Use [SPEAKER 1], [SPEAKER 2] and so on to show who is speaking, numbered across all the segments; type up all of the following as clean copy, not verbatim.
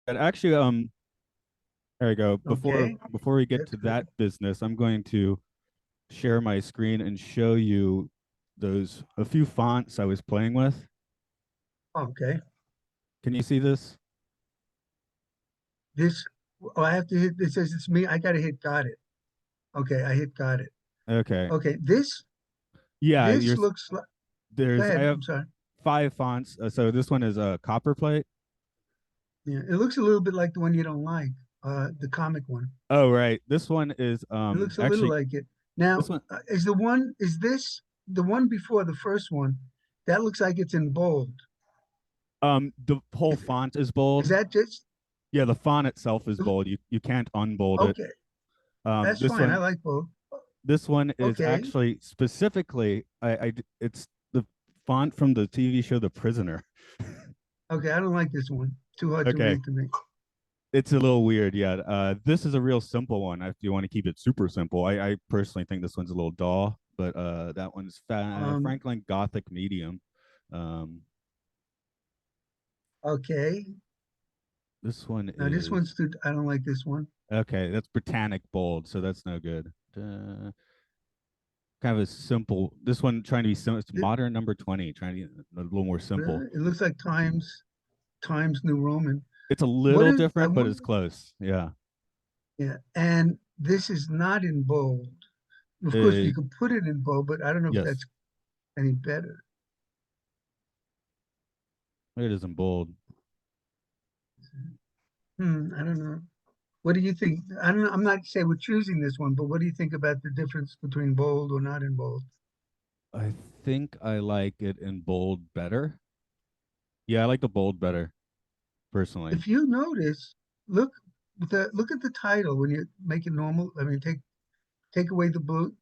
[SPEAKER 1] And actually, there we go. Before
[SPEAKER 2] Okay,
[SPEAKER 1] before we get
[SPEAKER 2] that's
[SPEAKER 1] to
[SPEAKER 2] good.
[SPEAKER 1] that business, I'm going to share my screen and show you those a few fonts I was playing with.
[SPEAKER 2] Okay,
[SPEAKER 1] Can you see this?
[SPEAKER 2] this, oh, I have to hit, this says it's me. I got to hit got it. Okay, I hit got it.
[SPEAKER 1] Okay.
[SPEAKER 2] Okay,
[SPEAKER 1] Yeah,
[SPEAKER 2] this looks like, go
[SPEAKER 1] I
[SPEAKER 2] ahead.
[SPEAKER 1] have
[SPEAKER 2] I'm sorry.
[SPEAKER 1] five fonts. So this one is a copper plate.
[SPEAKER 2] Yeah, it looks a little bit like the one you don't like, the comic one.
[SPEAKER 1] Oh, right. This one is
[SPEAKER 2] It looks a little
[SPEAKER 1] actually
[SPEAKER 2] like it.
[SPEAKER 1] this
[SPEAKER 2] Now,
[SPEAKER 1] one
[SPEAKER 2] is this the one before the first one? That looks like it's in bold.
[SPEAKER 1] the whole
[SPEAKER 2] Is,
[SPEAKER 1] font is
[SPEAKER 2] is
[SPEAKER 1] bold.
[SPEAKER 2] that just
[SPEAKER 1] Yeah, the font itself is bold. You can't unbold it.
[SPEAKER 2] okay? That's
[SPEAKER 1] This
[SPEAKER 2] fine. I
[SPEAKER 1] one
[SPEAKER 2] like bold.
[SPEAKER 1] this one is
[SPEAKER 2] Okay,
[SPEAKER 1] actually specifically it's the font from the TV show The Prisoner.
[SPEAKER 2] okay. I don't like this one. Too hard to
[SPEAKER 1] Okay.
[SPEAKER 2] read to me.
[SPEAKER 1] It's a little weird, yeah. This is a real simple one. If you want to keep it super simple, I personally think this one's a little dull, but that one's
[SPEAKER 2] Um,
[SPEAKER 1] Franklin Gothic medium. Um,
[SPEAKER 2] okay.
[SPEAKER 1] this one
[SPEAKER 2] Now this
[SPEAKER 1] is
[SPEAKER 2] one's too. I don't like this one.
[SPEAKER 1] okay. That's Britannic bold, so that's no good. Kind of a simple. This one trying to be simple. It's
[SPEAKER 2] It,
[SPEAKER 1] modern number 20, trying to be a little more simple.
[SPEAKER 2] it looks like Times New Roman.
[SPEAKER 1] It's a
[SPEAKER 2] What
[SPEAKER 1] little
[SPEAKER 2] is I
[SPEAKER 1] different, but
[SPEAKER 2] want?
[SPEAKER 1] it's close. Yeah.
[SPEAKER 2] Yeah, and this is not in bold. Of course,
[SPEAKER 1] Uh,
[SPEAKER 2] you could put it in bold, but I don't know if
[SPEAKER 1] yes.
[SPEAKER 2] that's any better.
[SPEAKER 1] It is in bold.
[SPEAKER 2] I don't know. What do you think? I don't know. I'm not saying we're choosing this one, but what do you think about the difference between bold or not in bold?
[SPEAKER 1] I think I like it in bold better. Yeah, I like the bold better personally.
[SPEAKER 2] If you notice, look look at the title when you make it normal. I mean, take away the blue.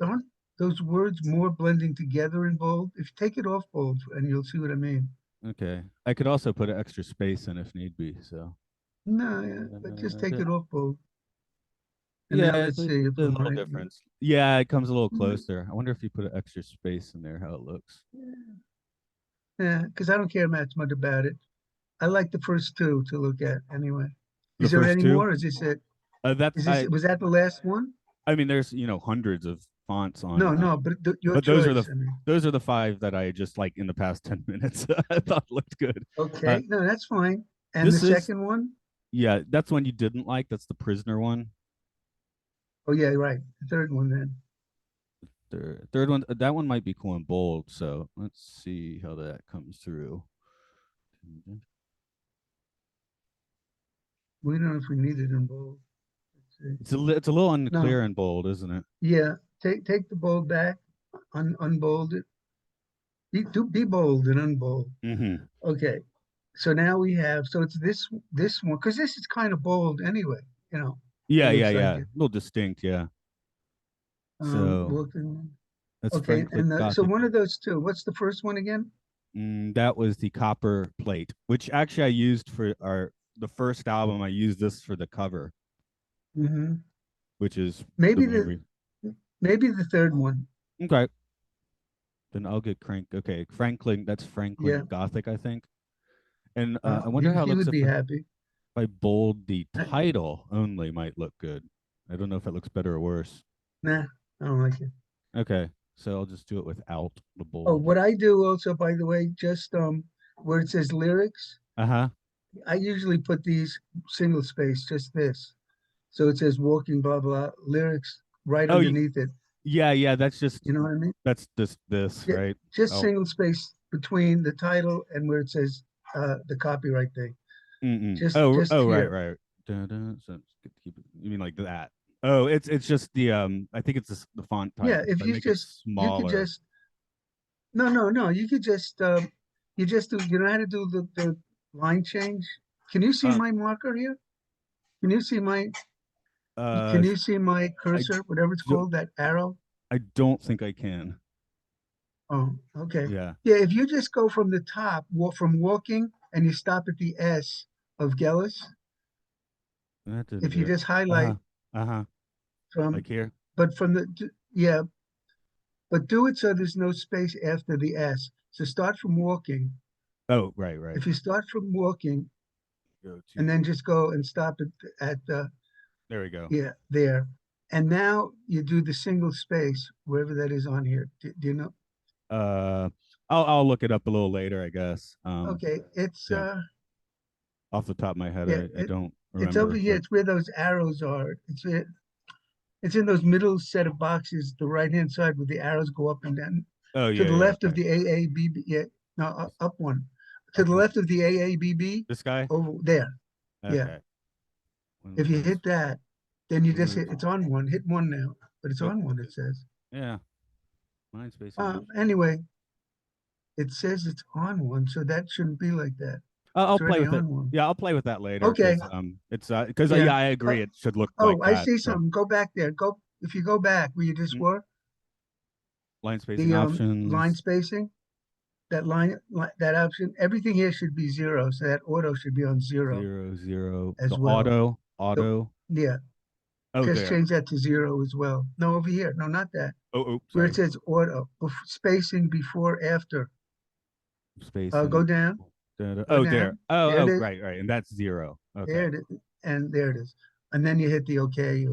[SPEAKER 2] Aren't those words more blending together in bold? If you take it off bold, and you'll see what I mean.
[SPEAKER 1] Okay. I could also put an extra space in if need be. So,
[SPEAKER 2] No, yeah, but just take it off bold. And
[SPEAKER 1] yeah,
[SPEAKER 2] now let's see if
[SPEAKER 1] a
[SPEAKER 2] I'm
[SPEAKER 1] little
[SPEAKER 2] right.
[SPEAKER 1] difference. Yeah, it comes a little closer. I wonder if you put an extra space in there, how it looks.
[SPEAKER 2] Yeah, because I don't care much about it. I like the first two to look at anyway.
[SPEAKER 1] The
[SPEAKER 2] Is there
[SPEAKER 1] first
[SPEAKER 2] any
[SPEAKER 1] two?
[SPEAKER 2] more? Is this it?
[SPEAKER 1] That's
[SPEAKER 2] Is this was that the last one?
[SPEAKER 1] I mean, there's hundreds of fonts on,
[SPEAKER 2] No, no, but your
[SPEAKER 1] but
[SPEAKER 2] choice. I mean,
[SPEAKER 1] those are the five that I just like in the past 10 minutes. I thought looked good. Uh,
[SPEAKER 2] okay, no, that's fine. And the
[SPEAKER 1] this is
[SPEAKER 2] second one?
[SPEAKER 1] yeah, that's one you didn't like. That's the prisoner one.
[SPEAKER 2] Oh yeah, right. The third one then.
[SPEAKER 1] Third one, that one might be cool and bold. So let's see how that comes through.
[SPEAKER 2] We don't know if we need it in bold. Let's see.
[SPEAKER 1] It's a little
[SPEAKER 2] No,
[SPEAKER 1] unclear and bold, isn't it?
[SPEAKER 2] yeah. Take the bold back, unbold it. Be bold and unbold.
[SPEAKER 1] Mm-hmm.
[SPEAKER 2] Okay. So now we have so it's this one because this is kind of bold anyway. You know, it
[SPEAKER 1] Yeah, yeah,
[SPEAKER 2] looks like
[SPEAKER 1] yeah. A
[SPEAKER 2] it.
[SPEAKER 1] little distinct, yeah. So
[SPEAKER 2] Working.
[SPEAKER 1] that's
[SPEAKER 2] Okay,
[SPEAKER 1] Franklin
[SPEAKER 2] and so
[SPEAKER 1] Gothic.
[SPEAKER 2] one of those two. What's the first one again?
[SPEAKER 1] That was the copper plate, which actually I used for our the first album. I used this for the cover,
[SPEAKER 2] Hmm.
[SPEAKER 1] which is the
[SPEAKER 2] Maybe the
[SPEAKER 1] movie.
[SPEAKER 2] maybe the third one.
[SPEAKER 1] Okay, then I'll get Crank. Okay, Franklin. That's
[SPEAKER 2] Yeah,
[SPEAKER 1] Franklin Gothic, I think. And I wonder how it
[SPEAKER 2] he
[SPEAKER 1] looks
[SPEAKER 2] would be happy.
[SPEAKER 1] if I bold the
[SPEAKER 2] Uh,
[SPEAKER 1] title only might look good. I don't know if it looks better or worse.
[SPEAKER 2] Nah, I don't like it.
[SPEAKER 1] Okay, so I'll just do it without the
[SPEAKER 2] Oh,
[SPEAKER 1] bold.
[SPEAKER 2] what I do also, by the way, just where it says lyrics,
[SPEAKER 1] Uh-huh.
[SPEAKER 2] I usually put these single space, just this. So it says walking blah blah lyrics right
[SPEAKER 1] Oh,
[SPEAKER 2] underneath it.
[SPEAKER 1] yeah, yeah. That's just
[SPEAKER 2] You know what I mean?
[SPEAKER 1] that's this
[SPEAKER 2] Ju-
[SPEAKER 1] right?
[SPEAKER 2] Just
[SPEAKER 1] Oh,
[SPEAKER 2] single space between the title and where it says the copyright thing.
[SPEAKER 1] mm-mm.
[SPEAKER 2] Just
[SPEAKER 1] Oh, right,
[SPEAKER 2] here.
[SPEAKER 1] right. Dun, dun, so keep it. You mean like that? Oh, it's just the I think it's the font type.
[SPEAKER 2] Yeah,
[SPEAKER 1] If
[SPEAKER 2] if
[SPEAKER 1] I make it
[SPEAKER 2] you could
[SPEAKER 1] smaller,
[SPEAKER 2] just no, you could just you just do you know how to do the line change? Can you see
[SPEAKER 1] um,
[SPEAKER 2] my marker here? Can you see my
[SPEAKER 1] uh,
[SPEAKER 2] can you see my
[SPEAKER 1] I
[SPEAKER 2] cursor, whatever it's
[SPEAKER 1] do,
[SPEAKER 2] called, that arrow?
[SPEAKER 1] I don't think I can.
[SPEAKER 2] Oh, okay.
[SPEAKER 1] Yeah,
[SPEAKER 2] Yeah, if you just go from the top, from walking, and you stop at the S of Gellis,
[SPEAKER 1] that didn't
[SPEAKER 2] if
[SPEAKER 1] do
[SPEAKER 2] you
[SPEAKER 1] it.
[SPEAKER 2] just
[SPEAKER 1] Uh huh.
[SPEAKER 2] highlight
[SPEAKER 1] Uh huh.
[SPEAKER 2] from,
[SPEAKER 1] Like here.
[SPEAKER 2] but from yeah, but do it so there's no space after the S. So start from walking.
[SPEAKER 1] Oh, right, right.
[SPEAKER 2] If you start from walking,
[SPEAKER 1] Go
[SPEAKER 2] and then
[SPEAKER 1] to,
[SPEAKER 2] just go and stop it at the,
[SPEAKER 1] there we go.
[SPEAKER 2] yeah, there. And now you do the single space, wherever that is on here. Do you know?
[SPEAKER 1] Uh, I'll look it up a little later, I guess.
[SPEAKER 2] Okay,
[SPEAKER 1] Yeah, off the top of my head,
[SPEAKER 2] yeah,
[SPEAKER 1] I don't
[SPEAKER 2] it's over
[SPEAKER 1] remember,
[SPEAKER 2] here.
[SPEAKER 1] but
[SPEAKER 2] It's where those arrows are. It's in those middle set of boxes, the right-hand side where the arrows go up and down.
[SPEAKER 1] oh
[SPEAKER 2] To
[SPEAKER 1] yeah,
[SPEAKER 2] the
[SPEAKER 1] yeah,
[SPEAKER 2] left of
[SPEAKER 1] okay.
[SPEAKER 2] the AABB, yeah, no, up one. To
[SPEAKER 1] Up
[SPEAKER 2] the
[SPEAKER 1] one.
[SPEAKER 2] left of the AABB,
[SPEAKER 1] This guy.
[SPEAKER 2] over there. Yeah.
[SPEAKER 1] Okay. One
[SPEAKER 2] If you
[SPEAKER 1] line
[SPEAKER 2] hit that, then you just hit,
[SPEAKER 1] groups.
[SPEAKER 2] it's on one. Hit one now, but it's
[SPEAKER 1] Oh,
[SPEAKER 2] on one, it says.
[SPEAKER 1] yeah. Line spacing option.
[SPEAKER 2] Anyway, it says it's on one, so that shouldn't be like that.
[SPEAKER 1] I'll
[SPEAKER 2] It's
[SPEAKER 1] play
[SPEAKER 2] already
[SPEAKER 1] with it.
[SPEAKER 2] on one.
[SPEAKER 1] Yeah, I'll play with that later
[SPEAKER 2] Okay,
[SPEAKER 1] because it's because
[SPEAKER 2] yeah.
[SPEAKER 1] yeah, I
[SPEAKER 2] Uh,
[SPEAKER 1] agree. It should look like
[SPEAKER 2] oh, I
[SPEAKER 1] that.
[SPEAKER 2] see
[SPEAKER 1] So
[SPEAKER 2] something. Go back there. Go, if you go back where you just
[SPEAKER 1] mm,
[SPEAKER 2] were,
[SPEAKER 1] line spacing
[SPEAKER 2] the line
[SPEAKER 1] options
[SPEAKER 2] spacing, that that option, everything here should be zero. So that auto should be on zero
[SPEAKER 1] 0 0. The
[SPEAKER 2] as well.
[SPEAKER 1] auto
[SPEAKER 2] The,
[SPEAKER 1] auto.
[SPEAKER 2] yeah,
[SPEAKER 1] Oh,
[SPEAKER 2] just
[SPEAKER 1] there.
[SPEAKER 2] change that to zero as well. No, over here. No, not that.
[SPEAKER 1] Oh, oh,
[SPEAKER 2] Where it
[SPEAKER 1] sorry.
[SPEAKER 2] says auto, spacing before, after. Go
[SPEAKER 1] Spacing.
[SPEAKER 2] down, go
[SPEAKER 1] Oh, there.
[SPEAKER 2] down.
[SPEAKER 1] Oh,
[SPEAKER 2] There it
[SPEAKER 1] oh,
[SPEAKER 2] is.
[SPEAKER 1] right, right. And that's 0. Okay.
[SPEAKER 2] There it is. And there it is. And then you hit the OK,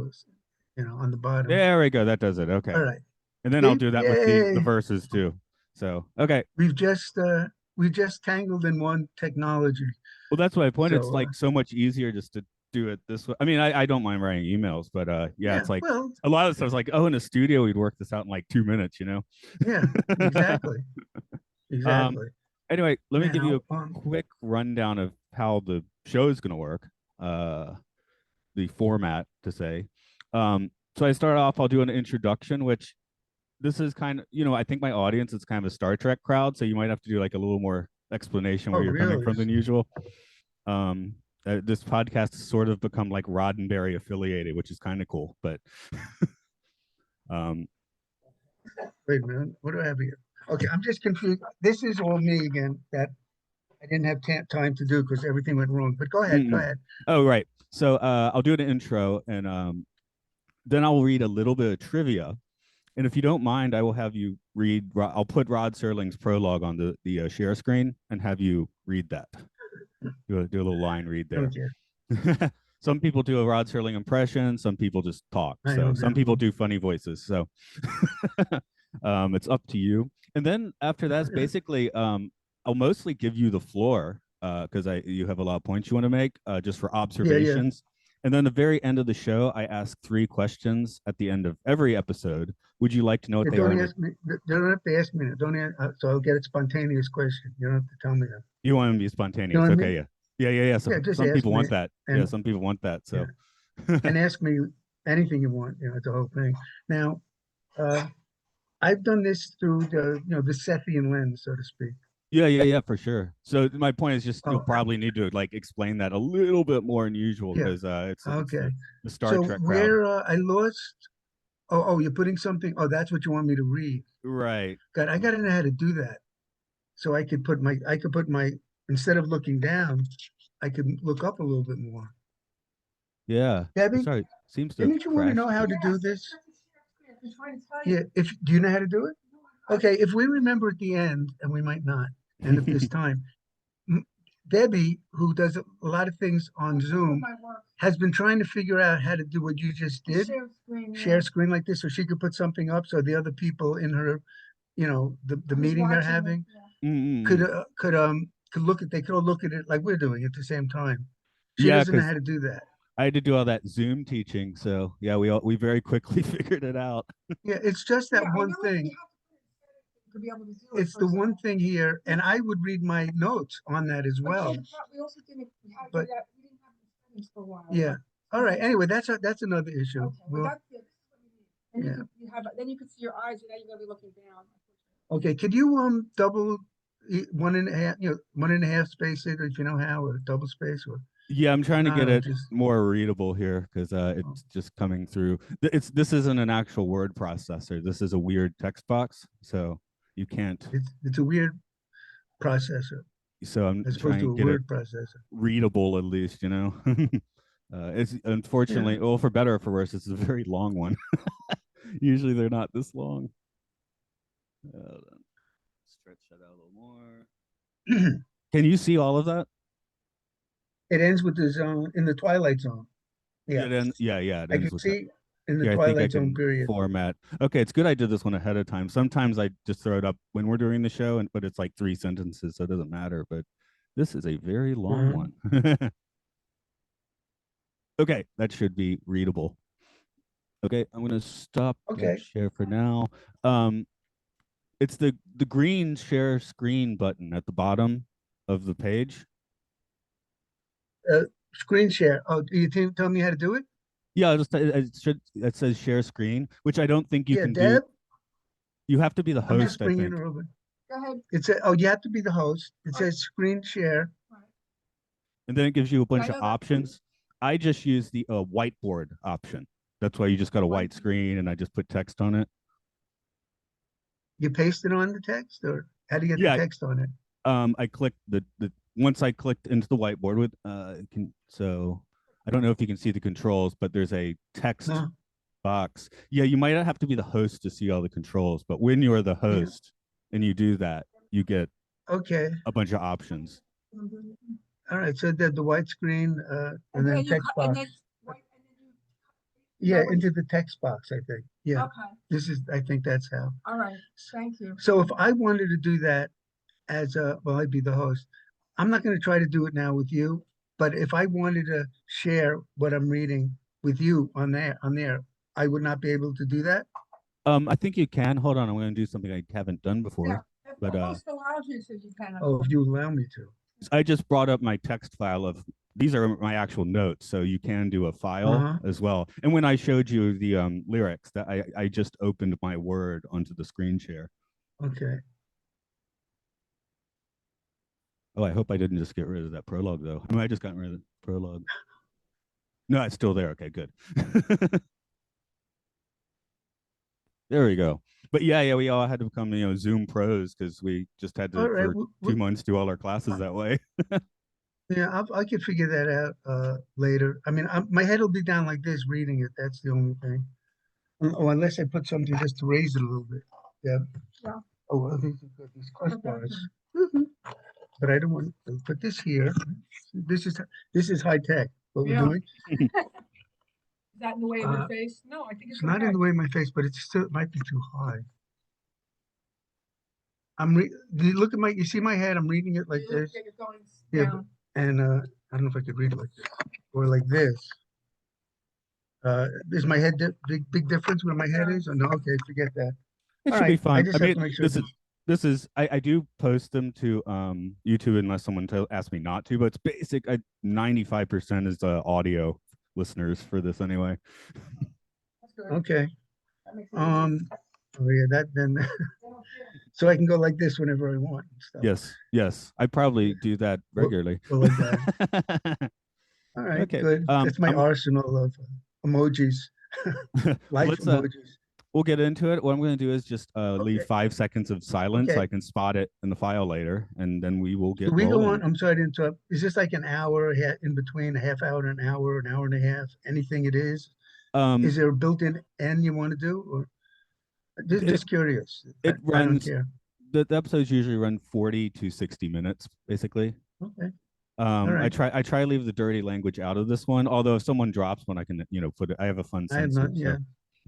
[SPEAKER 2] on the bottom.
[SPEAKER 1] There we go. That does it.
[SPEAKER 2] All
[SPEAKER 1] Okay.
[SPEAKER 2] right.
[SPEAKER 1] And then I'll
[SPEAKER 2] See?
[SPEAKER 1] do that with the
[SPEAKER 2] Yay.
[SPEAKER 1] verses too. So okay.
[SPEAKER 2] We've just uh we just tangled in one technology.
[SPEAKER 1] Well, that's my point. It's
[SPEAKER 2] So
[SPEAKER 1] like so much easier just to do it this way. I mean, I don't mind writing emails, but yeah,
[SPEAKER 2] yeah,
[SPEAKER 1] it's like
[SPEAKER 2] well,
[SPEAKER 1] a lot of stuff's like, oh, in a studio we'd work this out in like 2 minutes, you know.
[SPEAKER 2] yeah, exactly.
[SPEAKER 1] um.
[SPEAKER 2] Exactly.
[SPEAKER 1] Anyway, let me give you
[SPEAKER 2] Now,
[SPEAKER 1] a quick rundown of how the show is going to work. The format to say. So I start off. I'll do an introduction, which this is kind of, I think my audience is kind of a Star Trek crowd, so you might have to do like a little more explanation
[SPEAKER 2] oh
[SPEAKER 1] where you're coming
[SPEAKER 2] really?
[SPEAKER 1] from than usual. Um, this podcast has sort of become like Roddenberry affiliated, which is kind of cool. But um,
[SPEAKER 2] Wait a minute. What do I have here? Okay, I'm just confused. This is all me again. That I didn't have time to do because everything went wrong. But go ahead. Go
[SPEAKER 1] mm-mm.
[SPEAKER 2] ahead.
[SPEAKER 1] Oh right. So I'll do an intro, and then I'll read a little bit of trivia. And if you don't mind, I will have you read. I'll put Rod Serling's prologue on the share screen and have you read that. Do a little line read there.
[SPEAKER 2] Okay.
[SPEAKER 1] Some people do a Rod Serling impression. Some people just talk.
[SPEAKER 2] I
[SPEAKER 1] So
[SPEAKER 2] don't
[SPEAKER 1] some
[SPEAKER 2] know.
[SPEAKER 1] people do funny voices. So it's up to you. And then after that's basically, I'll mostly give you the floor because you have a lot of points you want to make just for
[SPEAKER 2] Yeah, yeah.
[SPEAKER 1] observations. And then the very end of the show, I ask 3 questions at the end of every episode. Would you like to know what
[SPEAKER 2] Yeah,
[SPEAKER 1] they are?
[SPEAKER 2] don't ask me. Don't have to ask me. Don't ask, so I'll get a spontaneous question. You don't have to tell me that.
[SPEAKER 1] You want them to be
[SPEAKER 2] You know
[SPEAKER 1] spontaneous?
[SPEAKER 2] what I
[SPEAKER 1] Okay,
[SPEAKER 2] mean?
[SPEAKER 1] yeah, yeah, yeah, yeah. So
[SPEAKER 2] Yeah, just
[SPEAKER 1] some
[SPEAKER 2] ask
[SPEAKER 1] people
[SPEAKER 2] me
[SPEAKER 1] want that. Yeah,
[SPEAKER 2] and
[SPEAKER 1] some people want that.
[SPEAKER 2] yeah,
[SPEAKER 1] So
[SPEAKER 2] and ask me anything you want. The whole thing. Now, uh, I've done this through the Sethian lens, so to speak.
[SPEAKER 1] yeah, yeah, yeah, for sure. So my point is just you'll
[SPEAKER 2] Oh,
[SPEAKER 1] probably need to like explain that a little bit more than usual
[SPEAKER 2] yeah.
[SPEAKER 1] because it's
[SPEAKER 2] Okay.
[SPEAKER 1] the Star
[SPEAKER 2] So
[SPEAKER 1] Trek crowd.
[SPEAKER 2] where I lost. Oh, you're putting something. Oh, that's what you want me to read.
[SPEAKER 1] Right.
[SPEAKER 2] God, I gotta know how to do that. So I could put my instead of looking down, I could look up a little bit more.
[SPEAKER 1] Yeah.
[SPEAKER 2] Debbie,
[SPEAKER 1] Sorry. Seems to have
[SPEAKER 2] didn't you want to know
[SPEAKER 1] crashed.
[SPEAKER 2] how to do this? Yeah. If do you know how to do it? Okay. If we remember at the end, and we might not, end of this time, Debbie, who does a lot of things on Zoom, has been trying to figure out how to do what you just did, share screen like this, so she could put something up, so the other people in her, the meeting they're having could
[SPEAKER 1] Mm-mm.
[SPEAKER 2] look at they could all look at it like we're doing at the same time. She
[SPEAKER 1] Yeah,
[SPEAKER 2] doesn't know
[SPEAKER 1] because
[SPEAKER 2] how to do that.
[SPEAKER 1] I had to do all that Zoom teaching, so yeah, we very quickly figured it out.
[SPEAKER 2] Yeah, it's just that one thing. It's the one thing here, and I would read my notes on that as well.
[SPEAKER 3] We also didn't, we had,
[SPEAKER 2] But-
[SPEAKER 3] we didn't have the settings for a while.
[SPEAKER 2] Yeah. All right. Anyway, that's another issue.
[SPEAKER 3] Okay, well,
[SPEAKER 2] Well,
[SPEAKER 3] that's it. Then
[SPEAKER 2] yeah.
[SPEAKER 3] then you could see your eyes, and now you're gonna be looking down.
[SPEAKER 2] Okay, could you double 1.5, 1.5 space it if you know how, or double space, or
[SPEAKER 1] Yeah, I'm trying to get it
[SPEAKER 2] just
[SPEAKER 1] more readable here because it's just coming through. This isn't an actual word processor. This is a weird text box, so you can't.
[SPEAKER 2] it's a weird processor
[SPEAKER 1] So I'm
[SPEAKER 2] as opposed
[SPEAKER 1] trying
[SPEAKER 2] to
[SPEAKER 1] to
[SPEAKER 2] a
[SPEAKER 1] get it
[SPEAKER 2] word processor.
[SPEAKER 1] readable at least, it's unfortunately,
[SPEAKER 2] Yeah.
[SPEAKER 1] well, for better or for worse, it's a very long one. Usually they're not this long. Stretch that out a little more. Can you see all of that?
[SPEAKER 2] It ends with the zone in the Twilight Zone. Yeah,
[SPEAKER 1] Yeah, it
[SPEAKER 2] I
[SPEAKER 1] ends
[SPEAKER 2] can
[SPEAKER 1] with that.
[SPEAKER 2] see in the
[SPEAKER 1] Yeah, I think I
[SPEAKER 2] Twilight Zone
[SPEAKER 1] can
[SPEAKER 2] period.
[SPEAKER 1] format. Okay, it's good I did this one ahead of time. Sometimes I just throw it up when we're doing the show, but it's like 3 sentences, so it doesn't matter. But this is a very long one. Okay, that should be readable. Okay, I'm gonna stop the
[SPEAKER 2] Okay.
[SPEAKER 1] share for now. Um, it's the green share screen button at the bottom of the page.
[SPEAKER 2] Screen share. Oh, do you tell me how to do it?
[SPEAKER 1] Yeah, it says share screen, which I don't think you
[SPEAKER 2] Yeah,
[SPEAKER 1] can do.
[SPEAKER 2] Deb,
[SPEAKER 1] You have to be the
[SPEAKER 2] I'm just
[SPEAKER 1] host, I
[SPEAKER 2] bringing
[SPEAKER 1] think.
[SPEAKER 2] her over.
[SPEAKER 3] Go ahead.
[SPEAKER 2] Oh, you have to be the host. It says screen share.
[SPEAKER 3] Right.
[SPEAKER 1] And then it gives you a bunch
[SPEAKER 3] I
[SPEAKER 1] of
[SPEAKER 3] know that.
[SPEAKER 1] options. I just use the whiteboard option. That's why you just got a white screen and I just put text on it.
[SPEAKER 2] You paste it on the text, or how do you get the
[SPEAKER 1] Yeah,
[SPEAKER 2] text on it?
[SPEAKER 1] I clicked the once I clicked into the whiteboard with so I don't know if you can see the controls, but there's a text
[SPEAKER 2] No.
[SPEAKER 1] box. Yeah, you might not have to be the host to see all the controls, but when you're the
[SPEAKER 2] Yeah.
[SPEAKER 1] host and you do that, you get
[SPEAKER 2] Okay.
[SPEAKER 1] a bunch of options.
[SPEAKER 2] All right. So the white screen and then text box. Yeah, into the text box, I think. Yeah.
[SPEAKER 3] Okay.
[SPEAKER 2] I think that's how.
[SPEAKER 3] All right. Thank you.
[SPEAKER 2] So if I wanted to do that well, I'd be the host. I'm not going to try to do it now with you, but if I wanted to share what I'm reading with you on there, I would not be able to do that.
[SPEAKER 1] I think you can. Hold on, I'm going to do something I haven't done before.
[SPEAKER 3] Yeah.
[SPEAKER 1] But
[SPEAKER 3] Most allows you to, you can.
[SPEAKER 2] Oh, if you allow me to.
[SPEAKER 1] I just brought up my text file of these are my actual notes, so you can do a file as well. And when I showed you the lyrics, that I just opened my Word onto the screen share.
[SPEAKER 2] Okay.
[SPEAKER 1] Oh, I hope I didn't just get rid of that prologue though. I mean, I just got rid of the prologue. No, it's still there. Okay, good. There we go. But yeah, we all had to become Zoom pros because we just had to
[SPEAKER 2] All right.
[SPEAKER 1] for 2 months do all our classes that way.
[SPEAKER 2] Yeah, I could figure that out later. I mean, my head will be down like this reading it. That's the only thing. Oh, unless I put something just to raise it a little bit. Yeah.
[SPEAKER 3] Yeah.
[SPEAKER 2] Oh, well, these crossbars. But I don't want to put this here. This is high tech. What we're doing.
[SPEAKER 3] Is that in the way of your face? No, I think
[SPEAKER 2] It's not in the way of my face, but it might be too high. Do you look at you see my head? I'm reading it like this. Yeah, and I don't know if I could read it like this or like this. Is my head big difference where my head is? Or no? Okay, forget that.
[SPEAKER 1] It
[SPEAKER 2] All
[SPEAKER 1] should be
[SPEAKER 2] right,
[SPEAKER 1] fun.
[SPEAKER 2] I just have to make sure.
[SPEAKER 1] This is I do post them to YouTube unless someone asks me not to, but it's basic. 95% is audio listeners for this anyway.
[SPEAKER 2] Okay. Oh yeah, that then. So I can go like this whenever I want and stuff.
[SPEAKER 1] Yes. I probably do that regularly.
[SPEAKER 2] Go like that. All right,
[SPEAKER 1] okay.
[SPEAKER 2] good. That's my arsenal of emojis. Life emojis.
[SPEAKER 1] We'll get into it. What I'm going to do is just leave 5 seconds of silence so I can spot it in the file later, and then we will get rolling.
[SPEAKER 2] Go on? I'm sorry to interrupt. Is this like an hour in between, a half hour and an hour and a half? Anything it is? Is there a built-in end you want to do? Or just curious.
[SPEAKER 1] It runs.
[SPEAKER 2] I don't care.
[SPEAKER 1] The episodes usually run 40 to 60 minutes, basically.
[SPEAKER 2] Okay.
[SPEAKER 1] I try to leave the dirty language out of this one. Although if someone drops one, I can put it. I have a fun sense.
[SPEAKER 2] I have not. Yeah.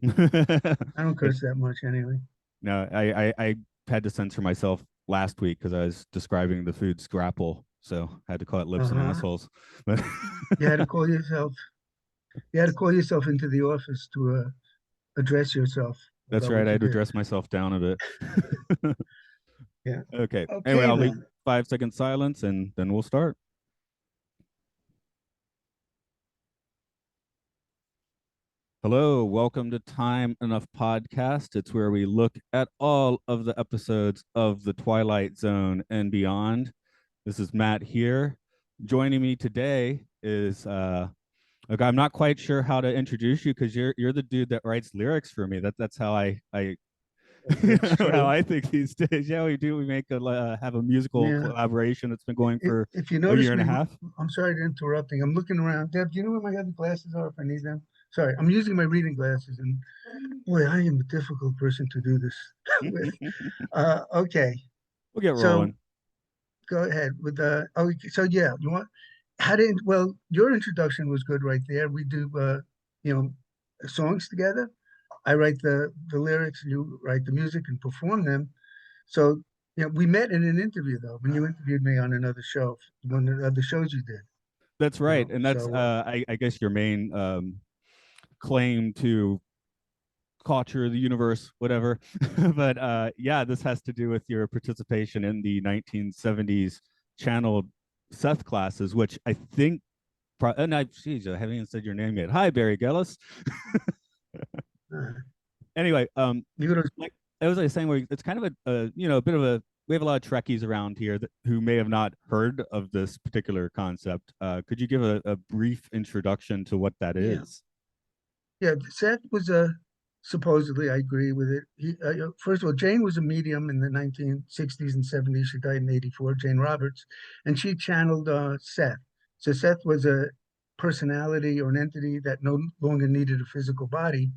[SPEAKER 2] I don't curse that much anyway.
[SPEAKER 1] No, I had to censor myself last week because I was describing the food scrapple, so I had to call it lips and assholes. But
[SPEAKER 2] you had to call yourself. You had to call yourself into the office to address yourself.
[SPEAKER 1] That's right. I had to address myself down a bit.
[SPEAKER 2] Yeah.
[SPEAKER 1] Okay. Anyway, I'll leave 5 second silence and then we'll start. Hello, welcome to Time Enough Podcast. It's where we look at all of the episodes of The Twilight Zone and beyond. This is Matt here. Joining me today is look, I'm not quite sure how to introduce you because you're the dude that writes lyrics for me. That's how I how I think these days. Yeah, we do. We have a musical collaboration that's been going for
[SPEAKER 2] if you notice
[SPEAKER 1] a year and a half.
[SPEAKER 2] I'm sorry to interrupting. I'm looking around. Deb, do you know where my other glasses are if I need them? Sorry, I'm using my reading glasses, and boy, I am a difficult person to do this with. Okay,
[SPEAKER 1] we'll get rolling.
[SPEAKER 2] Go ahead with the. So yeah, how did, well, your introduction was good right there. We do, you know, songs together. I write the lyrics, you write the music and perform them. So, you know, we met in an interview though, when you interviewed me on another show, one of the other shows you did,
[SPEAKER 1] That's
[SPEAKER 2] you
[SPEAKER 1] right,
[SPEAKER 2] know.
[SPEAKER 1] and that's
[SPEAKER 2] So,
[SPEAKER 1] I guess your main claim to culture, the universe, whatever. But yeah, this has to do with your participation in the 1970s channeled Seth classes, which I think. And geez, I haven't even said your name yet. Hi, Barrie Gellis.
[SPEAKER 2] uh,
[SPEAKER 1] Anyway,
[SPEAKER 2] you know,
[SPEAKER 1] like I was saying, where it's kind of a bit of a. We have a lot of Trekkies around here who may have not heard of this particular concept. Could you give a brief introduction to what that
[SPEAKER 2] yeah.
[SPEAKER 1] is?
[SPEAKER 2] Yeah, Seth was a supposedly, I agree with it. First of all, Jane was a medium in the 1960s and 70s. She died in 84, Jane Roberts, and she channeled Seth. So Seth was a personality or an entity that no longer needed a physical body,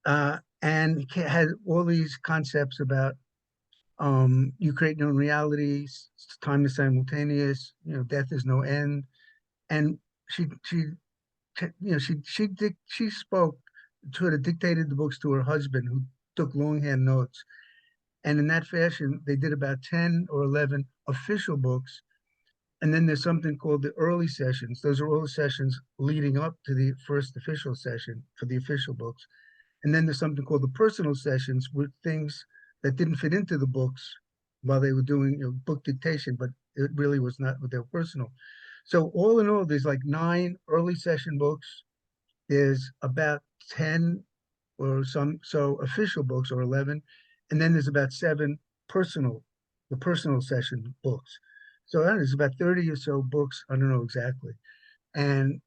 [SPEAKER 2] and he had all these concepts about you create your own reality, time is simultaneous, you know, death is no end, and she you know, she spoke, sort of dictated the books to her husband, who took longhand notes. And in that fashion, they did about 10 or 11 official books. And then there's something called the early sessions. Those are all the sessions leading up to the first official session for the official books. And then there's something called the personal sessions, with things that didn't fit into the books while they were doing, you know, book dictation, but it really was not with their personal. So all in all, there's like 9 early session books. There's about 10 or some so official books, or 11, and then there's about 7 personal, the personal session books. So I don't know, there's about 30 or so books, I don't know exactly, and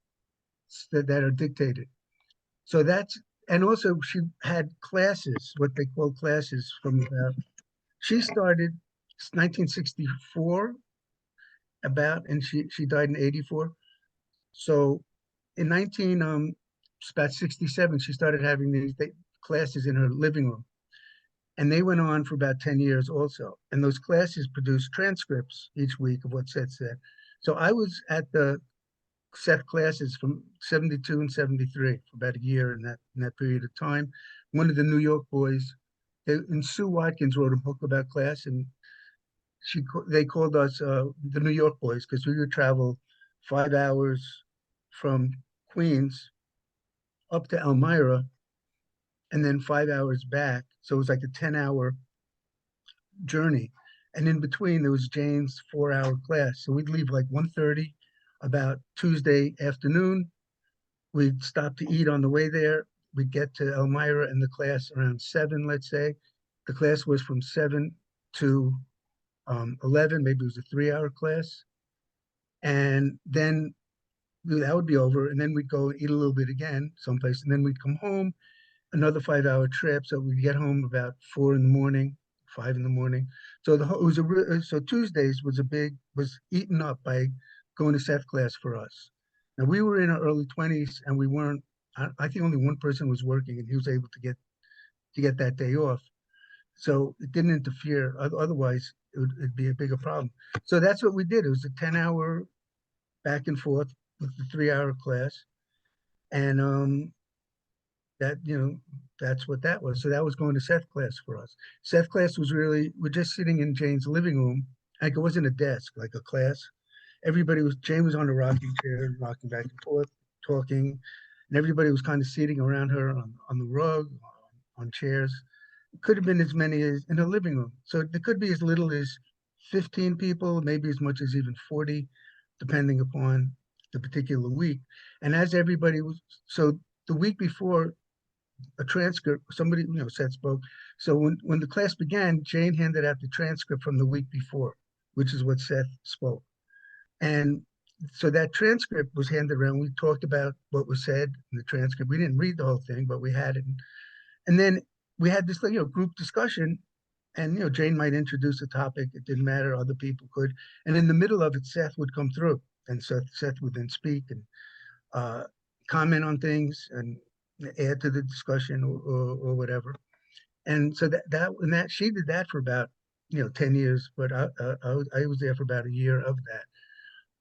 [SPEAKER 2] that are dictated. So that's, and also she had classes, what they call classes, from she started 1964 about, and she died in 84. So in 19 about 67, she started having these classes in her living room, and they went on for about 10 years also. And those classes produced transcripts each week of what Seth said. So I was at the Seth classes from 72 and 73 for about a year in that period of time. One of the New York boys, and Sue Watkins wrote a book about class, and they called us the New York boys, because we would travel 5 hours from Queens up to Elmira and then 5 hours back. So it was like a 10-hour journey. And in between, there was Jane's 4-hour class. So we'd leave like 1:30 about Tuesday afternoon. We'd stop to eat on the way there. We'd get to Elmira and the class around 7, let's say. The class was from 7 to 11. Maybe it was a 3-hour class. And then that would be over. And then we'd go eat a little bit again someplace. And then we'd come home, another 5-hour trip. So we'd get home about 4 in the morning, 5 in the morning. So it was so Tuesdays was eaten up by going to Seth class for us. Now we were in our early 20s, and we weren't. I think only one person was working, and he was able to get that day off. So it didn't interfere. Otherwise, it'd be a bigger problem. So that's what we did. It was a 10-hour back and forth with the 3-hour class, and that, you know, that's what that was. So that was going to Seth class for us. Seth class was really, we're just sitting in Jane's living room, like it wasn't a desk, like a class. Jane was on a rocking chair, rocking back and forth, talking, and everybody was kind of sitting around her on the rug, on chairs. It could have been as many as in her living room. So there could be as little as 15 people, maybe as much as even 40, depending upon the particular week. And as everybody was, so the week before, a transcript, somebody, you know, Seth spoke. So when the class began, Jane handed out the transcript from the week before, which is what Seth spoke. And so that transcript was handed around. We talked about what was said in the transcript. We didn't read the whole thing, but we had it. And then we had this, you know, group discussion. And, you know, Jane might introduce a topic. It didn't matter. Other people could. And in the middle of it, Seth would come through. And Seth would then speak and comment on things and add to the discussion, or whatever. And so that she did that for about, you know, 10 years, but I was there for about a year of that.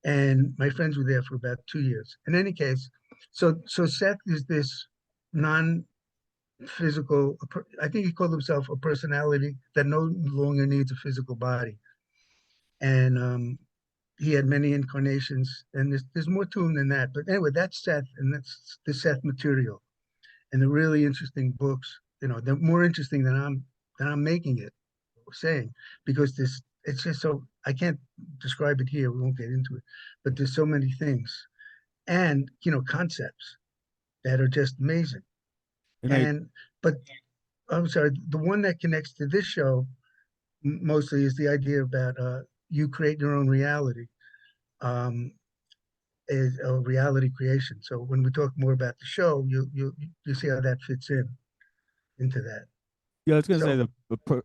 [SPEAKER 2] and my friends were there for about 2 years. In any case, so Seth is this non-physical, I think he called himself a personality that no longer needs a physical body. And he had many incarnations, and there's more to him than that. But anyway, that's Seth, and that's the Seth material. And the really interesting books, they're more interesting than I'm making it, saying, because it's just so, I can't describe it here. We won't get into it, but there's so many things, and concepts that are just amazing.
[SPEAKER 1] And I
[SPEAKER 2] And but I'm sorry, the one that connects to this show mostly is the idea about you create your own reality, um, is a reality creation. So when we talk more about the show, you see how that fits into that.
[SPEAKER 1] Yeah, I was gonna say
[SPEAKER 2] So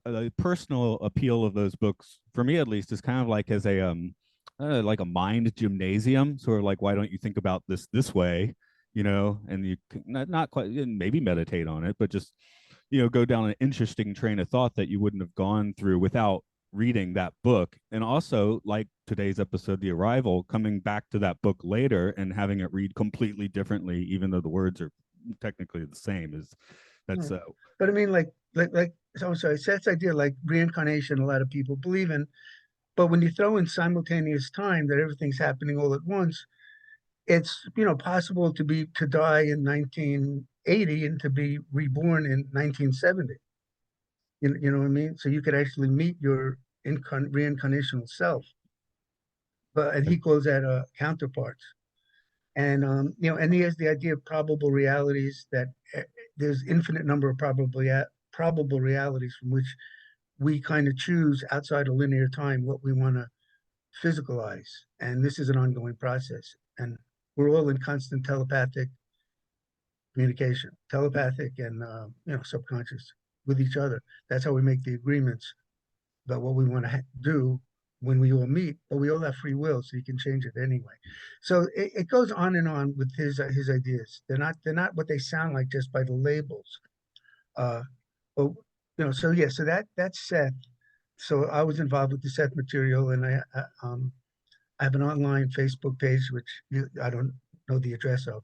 [SPEAKER 1] the personal appeal of those books, for me at least, is kind of like as a like a mind gymnasium, sort of like, why don't you think about this way, and you can not quite, maybe meditate on it, but just go down an interesting train of thought that you wouldn't have gone through without reading that book. And also, like today's episode, The Arrival, coming back to that book later and having it read completely differently, even though the words are technically the same, is
[SPEAKER 2] hmm.
[SPEAKER 1] that's
[SPEAKER 2] But I mean, like, so I'm sorry, Seth's idea, like reincarnation, a lot of people believe in, but when you throw in simultaneous time, that everything's happening all at once, it's possible to die in 1980 and to be reborn in 1970. You know what I mean? So you could actually meet your reincarnational self, and he calls that counterparts. And and he has the idea of probable realities, that there's infinite number of probable realities from which we kind of choose outside of linear time what we want to physicalize. And this is an ongoing process. And we're all in constant telepathic communication, telepathic and subconscious with each other. That's how we make the agreements about what we want to do when we all meet. But we all have free will, so you can change it anyway. So it goes on and on with his ideas. They're not what they sound like just by the labels. Uh, but so yeah, so that's Seth. So I was involved with the Seth material, and I have an online Facebook page which I don't know the address of,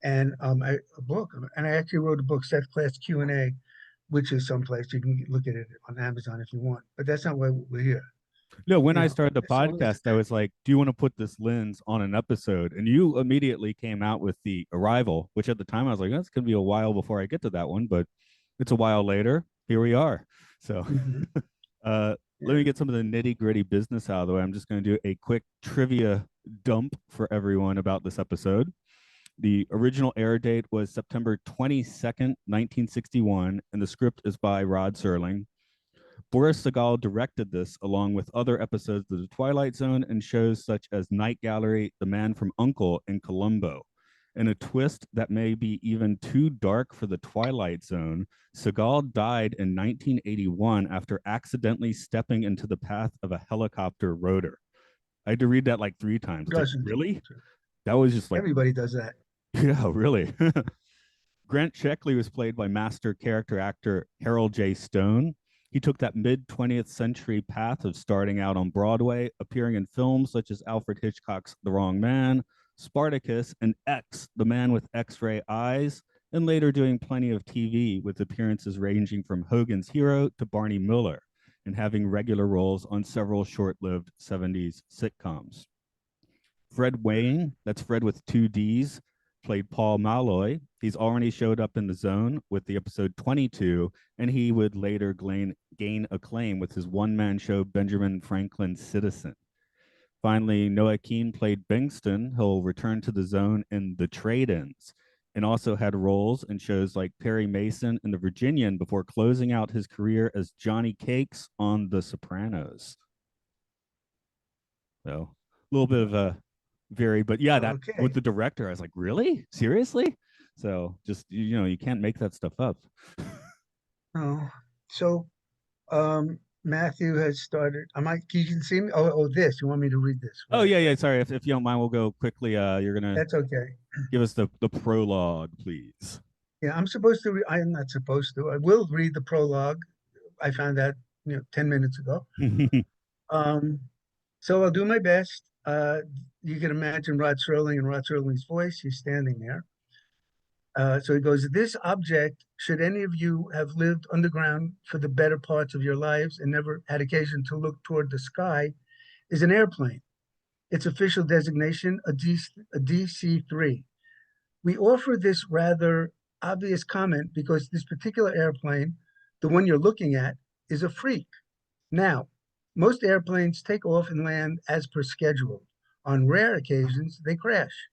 [SPEAKER 2] and a book, and I actually wrote a book, Seth Class Q&A, which is someplace you can look at it on Amazon if you want. But that's not why we're here.
[SPEAKER 1] No, when
[SPEAKER 2] You
[SPEAKER 1] I
[SPEAKER 2] know,
[SPEAKER 1] started the
[SPEAKER 2] as long as
[SPEAKER 1] podcast, I was like, "Do you want to put this lens on an episode?" And you immediately came out with The Arrival, which at the time I was like, "That's going to be a while before I get to that one," but it's a while later. Here we are. So,
[SPEAKER 2] Mhm,
[SPEAKER 1] uh, let
[SPEAKER 2] yeah.
[SPEAKER 1] me get some of the nitty gritty business out of the way. I'm just going to do a quick trivia dump for everyone about this episode. The original air date was September 22nd, 1961, and the script is by Rod Serling. Boris Sagal directed this, along with other episodes of The Twilight Zone and shows such as Night Gallery, The Man from U.N.C.L.E., and Columbo. In a twist that may be even too dark for The Twilight Zone, Seagal died in 1981 after accidentally stepping into the path of a helicopter rotor. I had to read that like 3 times. It's like,
[SPEAKER 2] Doesn't
[SPEAKER 1] really? That was just like,
[SPEAKER 2] everybody does that?
[SPEAKER 1] yeah, really. Grant Sheckley was played by master character actor Harold J. Stone. He took that mid 20th century path of starting out on Broadway, appearing in films such as Alfred Hitchcock's The Wrong Man, Spartacus, and X, The Man with X-Ray Eyes, and later doing plenty of TV with appearances ranging from Hogan's Hero to Barney Miller, and having regular roles on several short-lived 70s sitcoms. Fred Wayne, that's Fred with two D's, played Paul Malloy. He's already showed up in The Zone with the episode 22, and he would later gain acclaim with his one-man show Benjamin Franklin Citizen. Finally, Noah Keane played Bingston. He'll return to The Zone in The Trade-Ins, and also had roles in shows like Perry Mason and The Virginian before closing out his career as Johnny Cakes on The Sopranos. So a little bit of a but yeah, that with
[SPEAKER 2] Okay.
[SPEAKER 1] the director, I was like, really? Seriously? So just you can't make that stuff up.
[SPEAKER 2] Oh, so Matthew has started. You can see me. Oh, this. You want me to read this?
[SPEAKER 1] Oh
[SPEAKER 2] Right.
[SPEAKER 1] yeah, yeah. Sorry, if you don't mind, we'll go quickly. You're gonna
[SPEAKER 2] That's okay.
[SPEAKER 1] give us the prologue, please.
[SPEAKER 2] Yeah, I'm supposed to. I am not supposed to. I will read the prologue. I found that 10 minutes ago. Um, so I'll do my best. you can imagine Rod Serling and Rod Serling's voice. He's standing there. So he goes, this object, should any of you have lived underground for the better parts of your lives and never had occasion to look toward the sky, is an airplane. Its official designation, a DC-3. We offer this rather obvious comment because this particular airplane, the one you're looking at, is a freak. Now, most airplanes take off and land as per schedule. On rare occasions, they crash.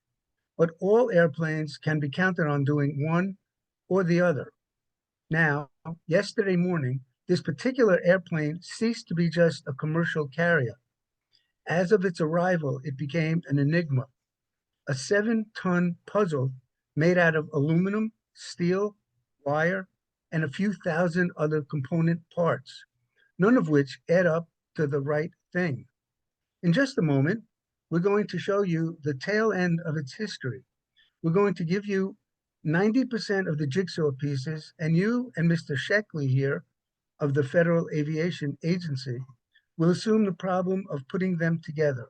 [SPEAKER 2] But all airplanes can be counted on doing one or the other. Now, yesterday morning, this particular airplane ceased to be just a commercial carrier. As of its arrival, it became an enigma, a 7-ton puzzle made out of aluminum, steel, wire, and a few thousand other component parts, none of which add up to the right thing. In just a moment, we're going to show you the tail end of its history. We're going to give you 90% of the jigsaw pieces, and you and Mr. Sheckley here of the Federal Aviation Agency will assume the problem of putting them together,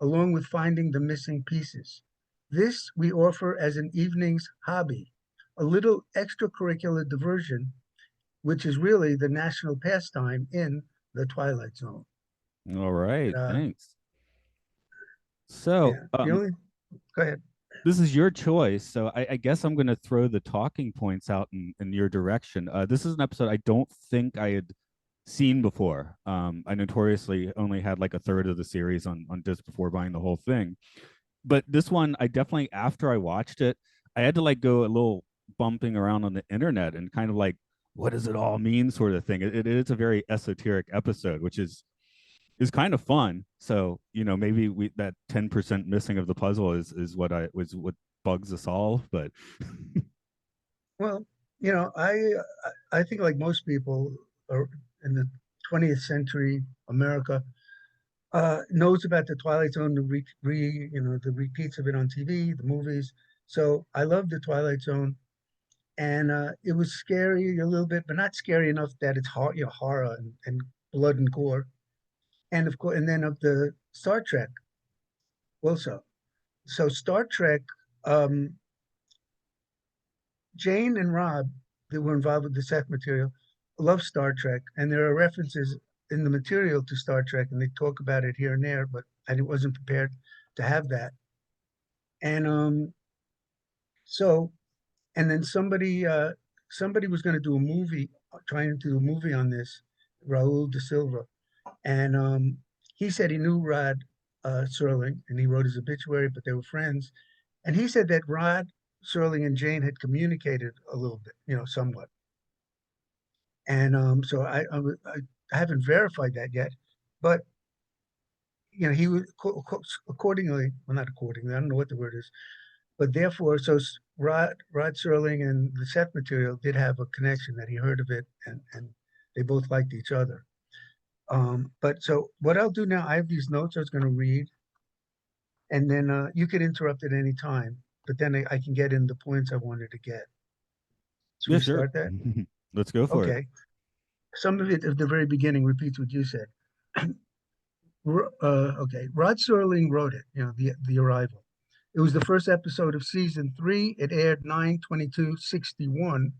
[SPEAKER 2] along with finding the missing pieces. This we offer as an evening's hobby, a little extracurricular diversion, which is really the national pastime in the Twilight Zone.
[SPEAKER 1] All right,
[SPEAKER 2] Uh,
[SPEAKER 1] thanks. So,
[SPEAKER 2] Yeah, the only, go ahead.
[SPEAKER 1] this is your choice. So I guess I'm going to throw the talking points out in your direction. This is an episode I don't think I had seen before. I notoriously only had like a third of the series on disc before buying the whole thing. But this one, I definitely, after I watched it, I had to like go a little bumping around on the internet and kind of like, what does it all mean, sort of thing. It's a very esoteric episode, which is kind of fun. So maybe we that 10% missing of the puzzle is what bugs us all. But
[SPEAKER 2] Well, I think like most people are in the 20th century America knows about the Twilight Zone, the repeats of it on TV, the movies. So I love the Twilight Zone, and it was scary a little bit, but not scary enough that it's horror and blood and gore. And of course, and then of the Star Trek also. So Star Trek, um, Jane and Rob, that were involved with the Seth material, love Star Trek, and there are references in the material to Star Trek, and they talk about it here and there, but I wasn't prepared to have that. And so, and then somebody was going to do a movie, trying to do a movie on this, Raul de Silva, and he said he knew Rod Serling, and he wrote his obituary, but they were friends, and he said that Rod Serling and Jane had communicated a little bit, somewhat. And so I haven't verified that yet, but he was accordingly, well, not accordingly, I don't know what the word is, but therefore, so Rod Serling and the Seth material did have a connection, that he heard of it, and they both liked each other. But so what I'll do now, I have these notes I was going to read, and then you can interrupt at any time, but then I can get in the points I wanted to get. So
[SPEAKER 1] yeah,
[SPEAKER 2] we
[SPEAKER 1] sure.
[SPEAKER 2] start that?
[SPEAKER 1] Let's go for it.
[SPEAKER 2] Okay. Some of it at the very beginning repeats what you said. Okay, Rod Serling wrote it, the Arrival. It was the first episode of season 3. It aired 9/22/61.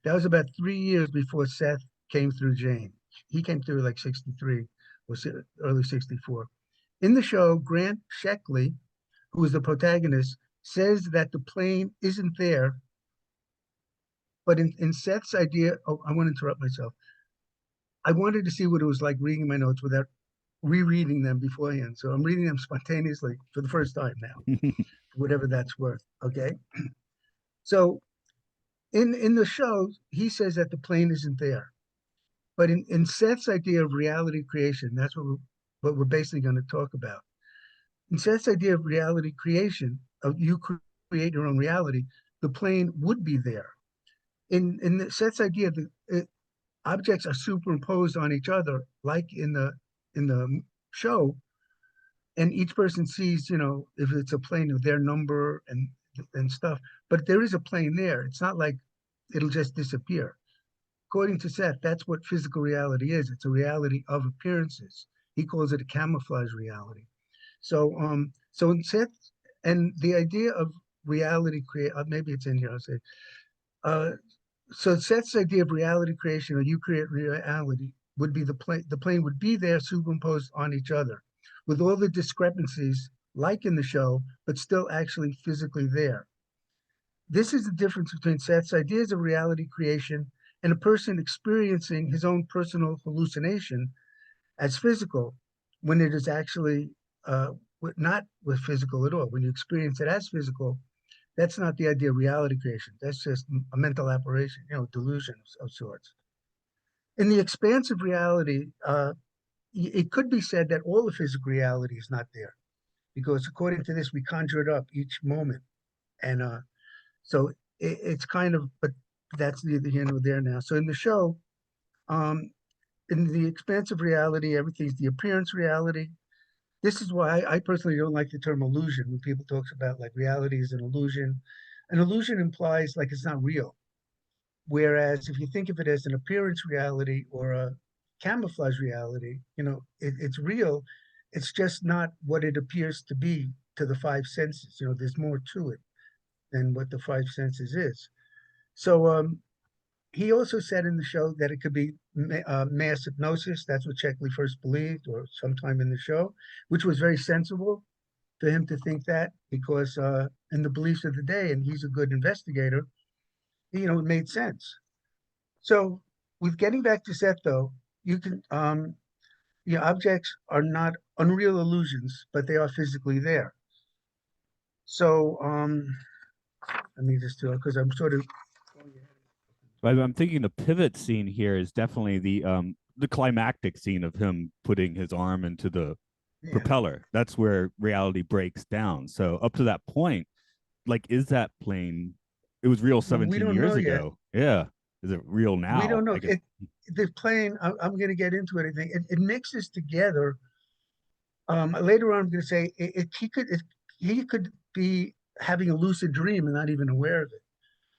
[SPEAKER 2] That was about 3 years before Seth came through Jane. He came through like 63 or early 64. In the show, Grant Sheckley, who is the protagonist, says that the plane isn't there. But in Seth's idea, I want to interrupt myself. I wanted to see what it was like reading my notes without rereading them beforehand. So I'm reading them spontaneously for the first time now, whatever that's worth. Okay. So in the show, he says that the plane isn't there. But in Seth's idea of reality creation, that's what we're basically going to talk about. In Seth's idea of reality creation, of you create your own reality, the plane would be there. In Seth's idea, objects are superimposed on each other, like in the show, and each person sees, if it's a plane of their number and stuff. But there is a plane there. It's not like it'll just disappear. According to Seth, that's what physical reality is. It's a reality of appearances. He calls it a camouflage reality. So So in set, and the idea of reality create, maybe it's in here, I'll say. Uh, so Seth's idea of reality creation, or you create reality, would be the plane would be there superimposed on each other with all the discrepancies like in the show, but still actually physically there. This is the difference between Seth's ideas of reality creation and a person experiencing his own personal hallucination as physical when it is actually not with physical at all. When you experience it as physical, that's not the idea of reality creation. That's just a mental aberration, delusion of sorts. In the expansive reality, it could be said that all the physical reality is not there because according to this, we conjure it up each moment. And so it's kind of, but that's neither here nor there now. So in the show, um, in the expansive reality, everything's the appearance reality. This is why I personally don't like the term illusion when people talks about like reality is an illusion. An illusion implies like it's not real. Whereas if you think of it as an appearance reality or a camouflage reality, it's real. It's just not what it appears to be to the five senses. There's more to it than what the five senses is. So he also said in the show that it could be mass hypnosis. That's what Sheckley first believed, or sometime in the show, which was very sensible for him to think that because in the beliefs of the day, and he's a good investigator, it made sense. So with getting back to Seth, though, you can objects are not unreal illusions, but they are physically there. So let me just do it because I'm sort of.
[SPEAKER 1] But I'm thinking the pivot scene here is definitely the climactic scene of him putting his arm into the propeller. That's where reality breaks down. So up to that point, like, is that plane? It was real 17 years ago. Yeah. Is it real now?
[SPEAKER 2] We don't know. The plane, I'm going to get into it. I think it mixes together. Later on, I'm going to say he could be having a lucid dream and not even aware of it,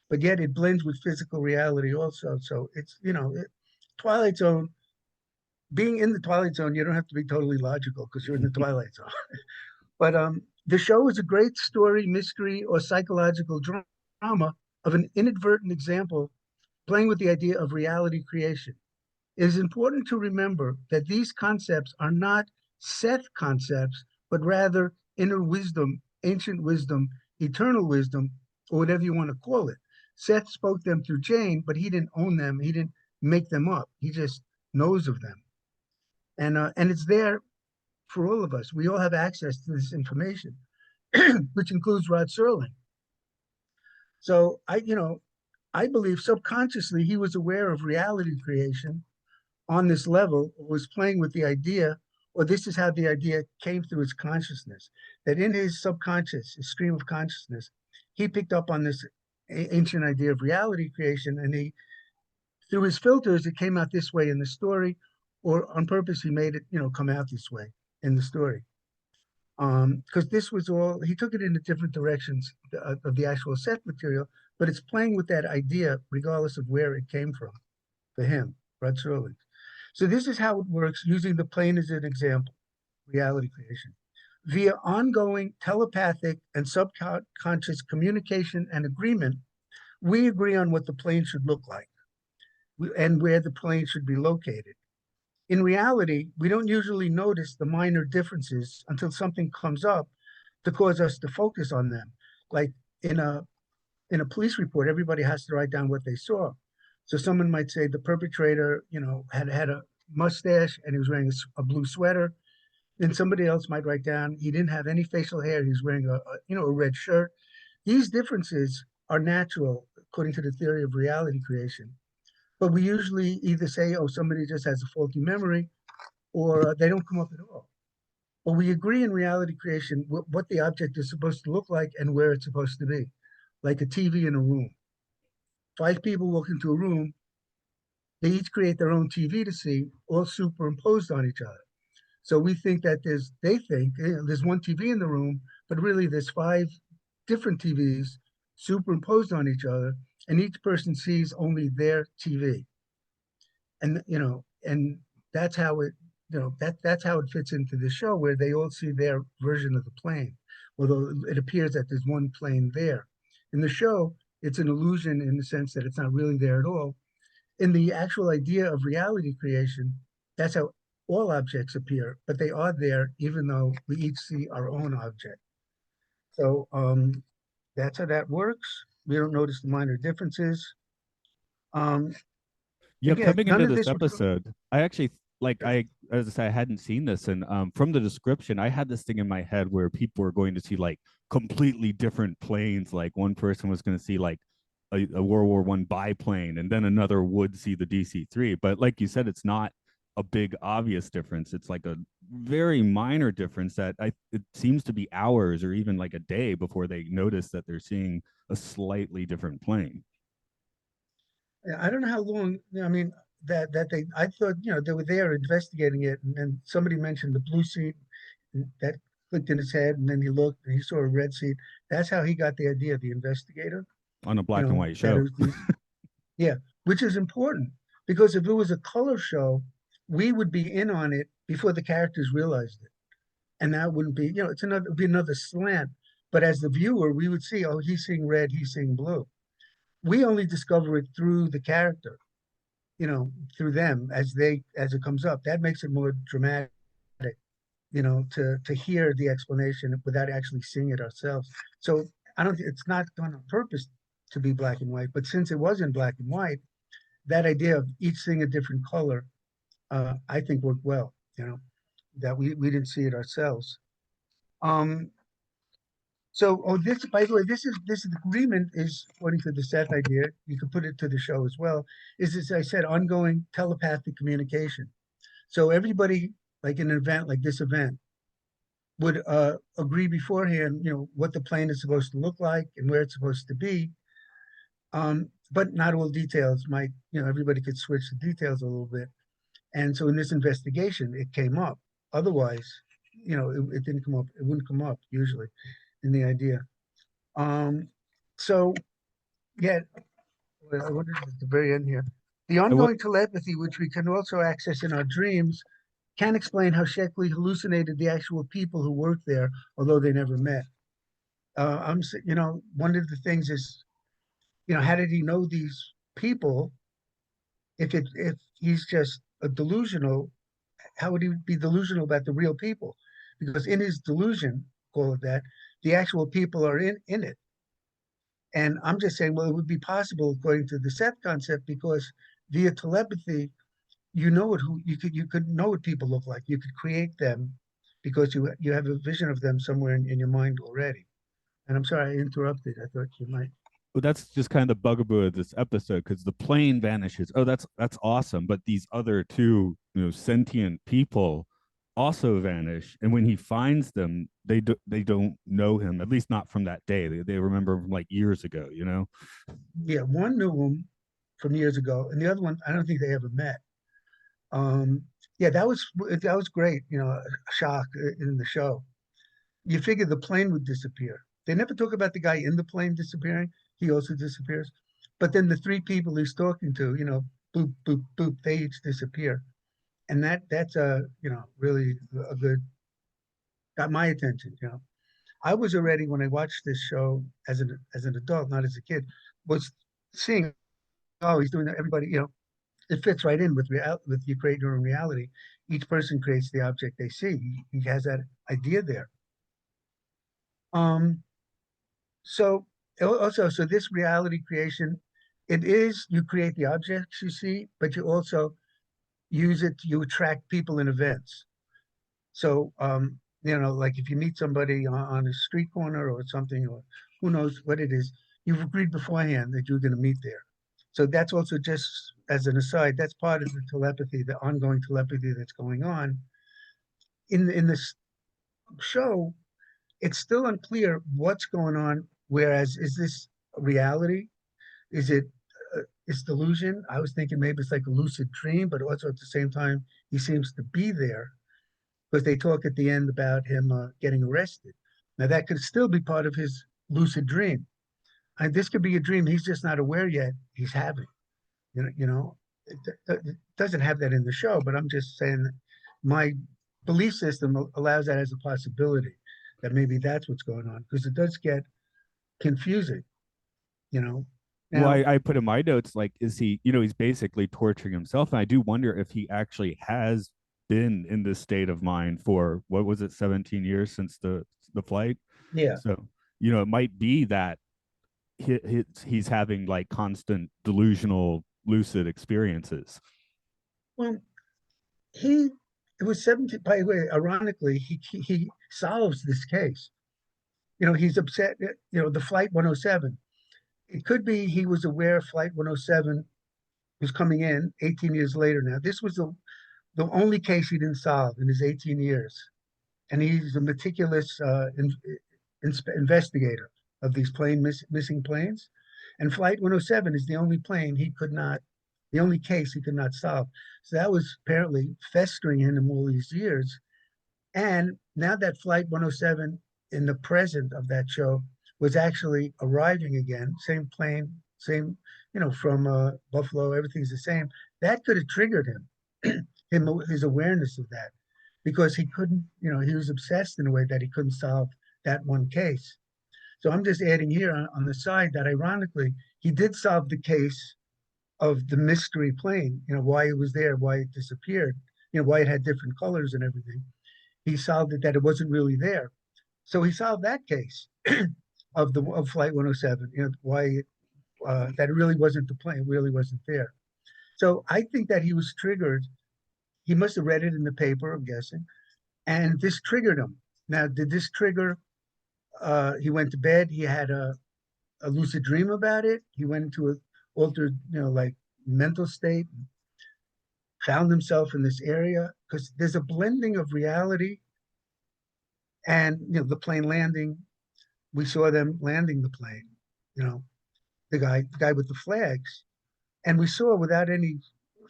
[SPEAKER 2] but yet it blends with physical reality also. So it's Twilight Zone. Being in the Twilight Zone, you don't have to be totally logical because you're in the Twilight Zone. But the show is a great story, mystery, or psychological drama of an inadvertent example playing with the idea of reality creation. It is important to remember that these concepts are not Seth concepts, but rather inner wisdom, ancient wisdom, eternal wisdom, or whatever you want to call it. Seth spoke them through Jane, but he didn't own them. He didn't make them up. He just knows of them. And it's there for all of us. We all have access to this information, which includes Rod Serling. So I believe subconsciously he was aware of reality creation on this level, was playing with the idea, or this is how the idea came through his consciousness, that in his subconscious, his stream of consciousness, he picked up on this ancient idea of reality creation, and through his filters, it came out this way in the story, or on purpose, he made it, come out this way in the story. Because this was all, he took it into different directions of the actual set material, but it's playing with that idea regardless of where it came from for him, Rod Serling. So this is how it works, using the plane as an example, reality creation. Via ongoing telepathic and subconscious communication and agreement, we agree on what the plane should look like and where the plane should be located. In reality, we don't usually notice the minor differences until something comes up to cause us to focus on them. Like in a police report, everybody has to write down what they saw. So someone might say the perpetrator, had a mustache and he was wearing a blue sweater. Then somebody else might write down he didn't have any facial hair. He was wearing a red shirt. These differences are natural according to the theory of reality creation. But we usually either say, oh, somebody just has a faulty memory, or they don't come up at all. But we agree in reality creation what the object is supposed to look like and where it's supposed to be, like a TV in a room. 5 people walk into a room, they each create their own TV to see, all superimposed on each other. So we think that they think there's one TV in the room, but really there's 5 different TVs superimposed on each other, and each person sees only their TV. And that's how it, that's how it fits into the show where they all see their version of the plane. although it appears that there's one plane there. In the show, it's an illusion in the sense that it's not really there at all. In the actual idea of reality creation, that's how all objects appear, but they are there even though we each see our own object. So that's how that works. We don't notice the minor differences. Um,
[SPEAKER 1] Yeah,
[SPEAKER 2] again,
[SPEAKER 1] coming
[SPEAKER 2] none
[SPEAKER 1] into
[SPEAKER 2] of
[SPEAKER 1] this
[SPEAKER 2] this would.
[SPEAKER 1] episode, I actually like I as I said, I hadn't seen this, and from the description, I had this thing in my head where people were going to see like completely different planes. Like one person was going to see like a World War One biplane, and then another would see the DC-3. But like you said, it's not a big obvious difference. It's like a very minor difference that it seems to be hours or even like a day before they notice that they're seeing a slightly different plane.
[SPEAKER 2] I don't know how long. I mean, that they. I thought they were there investigating it, and then somebody mentioned the blue seat that clicked in his head, and then he looked and he saw a red seat. That's how he got the idea. The investigator,
[SPEAKER 1] On a black and white
[SPEAKER 2] that it
[SPEAKER 1] show.
[SPEAKER 2] was these. Yeah, which is important because if it was a color show, we would be in on it before the characters realized it, and that wouldn't be. It'd be another slant. But as the viewer, we would see, oh, he's seeing red, he's seeing blue. We only discover it through the character, through them as it comes up. That makes it more dramatic, to hear the explanation without actually seeing it ourselves. So I don't. It's not done on purpose to be black and white, but since it was in black and white, that idea of each seeing a different color, I think worked well. That we didn't see it ourselves. Um, So, this, by the way, this agreement is according to the Seth idea. You could put it to the show as well. Is as I said, ongoing telepathic communication. So everybody, like in an event like this event, would agree beforehand, what the plane is supposed to look like and where it's supposed to be. But not all details might, everybody could switch the details a little bit. And so in this investigation, it came up. Otherwise, it didn't come up. It wouldn't come up usually in the idea. Um, so yeah, I wondered at the very end here. The ongoing telepathy, which we can also access in our dreams, can explain how Sheckley hallucinated the actual people who worked there, although they never met. One of the things is, how did he know these people if he's just a delusional? How would he be delusional about the real people? Because in his delusion, call it that, the actual people are in it. And I'm just saying, well, it would be possible according to the Seth concept because via telepathy, you could know what people look like. You could create them because you have a vision of them somewhere in your mind already. And I'm sorry I interrupted. I thought you might.
[SPEAKER 1] Well, that's just kind of the bugaboo of this episode because the plane vanishes. Oh, that's awesome. But these other two, sentient people also vanish. And when he finds them, they don't know him, at least not from that day. They remember him from like years ago.
[SPEAKER 2] Yeah, one knew him from years ago, and the other one I don't think they ever met. Yeah, that was great. A shock in the show. You figure the plane would disappear. They never talk about the guy in the plane disappearing. He also disappears. But then the three people he's talking to, boop, boop, boop, they each disappear. And that's really a good, got my attention. I was already, when I watched this show as an adult, not as a kid, was seeing, oh, he's doing that. Everybody, it fits right in with you create your own reality. Each person creates the object they see. He has that idea there. Um, So also, so this reality creation, it is you create the objects you see, but you also use it, you attract people in events. So like if you meet somebody on a street corner or something, or who knows what it is, you've agreed beforehand that you're going to meet there. So that's also just as an aside, that's part of the telepathy, the ongoing telepathy that's going on. In this show, it's still unclear what's going on. Whereas, is this reality? Is it is delusion? I was thinking maybe it's like a lucid dream, but also at the same time, he seems to be there because they talk at the end about him getting arrested. Now that could still be part of his lucid dream. And this could be a dream he's just not aware yet he's having. It doesn't have that in the show, but I'm just saying that my belief system allows that as a possibility that maybe that's what's going on, because it does get confusing, you know.
[SPEAKER 1] Well,
[SPEAKER 2] Now,
[SPEAKER 1] I put in my notes, like, is he, he's basically torturing himself. And I do wonder if he actually has been in this state of mind for, what was it, 17 years since the flight.
[SPEAKER 2] yeah,
[SPEAKER 1] So, it might be that he's having like constant delusional lucid experiences.
[SPEAKER 2] well, he it was 17. By the way, ironically, he solves this case. He's upset. The flight 107. It could be he was aware flight 107 was coming in 18 years later. Now, this was the only case he didn't solve in his 18 years, and he's a meticulous investigator of these missing planes. And Flight 107 is the only plane he could not, the only case he could not solve. So that was apparently festering in him all these years. And now that Flight 107 in the present of that show was actually arriving again, same plane, same, from Buffalo, everything's the same. That could have triggered him, his awareness of that, because he couldn't, he was obsessed in a way that he couldn't solve that one case. So I'm just adding here on the side that ironically, he did solve the case of the mystery plane, why it was there, why it disappeared, why it had different colors and everything. He solved it that it wasn't really there. So he solved that case of Flight 107, why that it really wasn't the plane, really wasn't there. So I think that he was triggered. He must have read it in the paper, I'm guessing, and this triggered him. Now, did this trigger? He went to bed. He had a lucid dream about it. He went into an altered, like mental state, found himself in this area because there's a blending of reality and the plane landing. We saw them landing the plane. You know, the guy with the flags, and we saw without any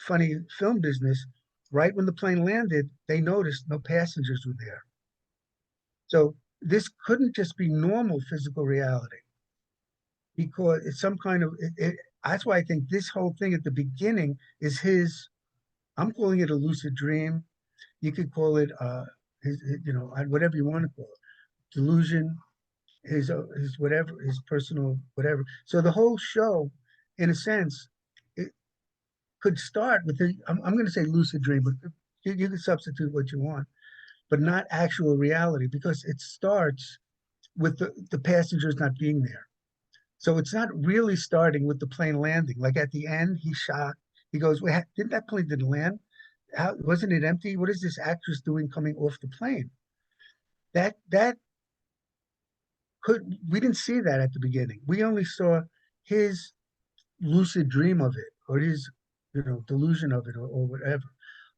[SPEAKER 2] funny film business. Right when the plane landed, they noticed no passengers were there. So this couldn't just be normal physical reality because it's some kind of that's why I think this whole thing at the beginning is his. I'm calling it a lucid dream. You could call it his whatever you want to call it, delusion, his whatever, his personal whatever. So the whole show, in a sense, it could start with the. I'm going to say lucid dream, but you can substitute what you want, but not actual reality because it starts with the passengers not being there. So it's not really starting with the plane landing. Like at the end, he's shocked. He goes, "Wait, didn't that plane didn't land? How wasn't it empty? What is this actress doing coming off the plane?" That we didn't see that at the beginning. We only saw his lucid dream of it or his delusion of it or whatever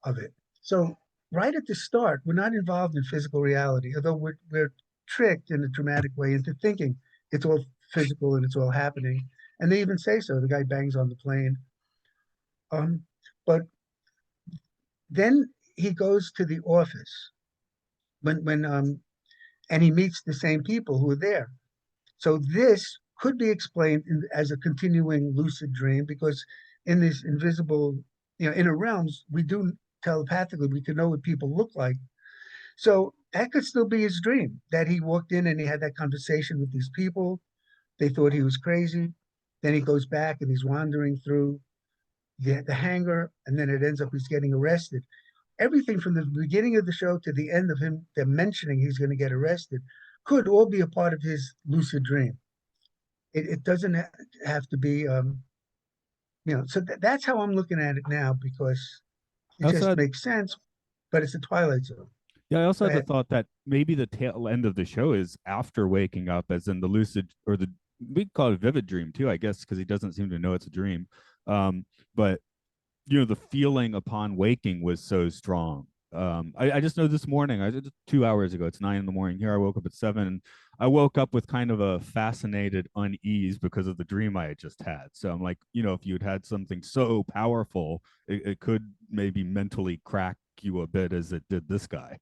[SPEAKER 2] of it. So right at the start, we're not involved in physical reality, although we're tricked in a dramatic way into thinking it's all physical and it's all happening. And they even say so. The guy bangs on the plane. But then he goes to the office when and he meets the same people who are there. So this could be explained as a continuing lucid dream because in this invisible, inner realms, we do telepathically, we can know what people look like. So that could still be his dream that he walked in and he had that conversation with these people. They thought he was crazy. Then he goes back and he's wandering through the hangar, and then it ends up he's getting arrested. Everything from the beginning of the show to the end of him, them mentioning he's going to get arrested, could all be a part of his lucid dream. It doesn't have to be, so that's how I'm looking at it now because it just
[SPEAKER 1] Had,
[SPEAKER 2] makes sense, but it's a Twilight Zone.
[SPEAKER 1] yeah, I also
[SPEAKER 2] Go
[SPEAKER 1] had the
[SPEAKER 2] ahead.
[SPEAKER 1] thought that maybe the tail end of the show is after waking up, as in the lucid or we call it vivid dream too, I guess, because he doesn't seem to know it's a dream. But the feeling upon waking was so strong. I just know this morning, I did 2 hours ago, it's 9 in the morning here. I woke up at 7 and I woke up with kind of a fascinated unease because of the dream I had just had. So I'm like, if you'd had something so powerful, it could maybe mentally crack you a bit as it did this guy.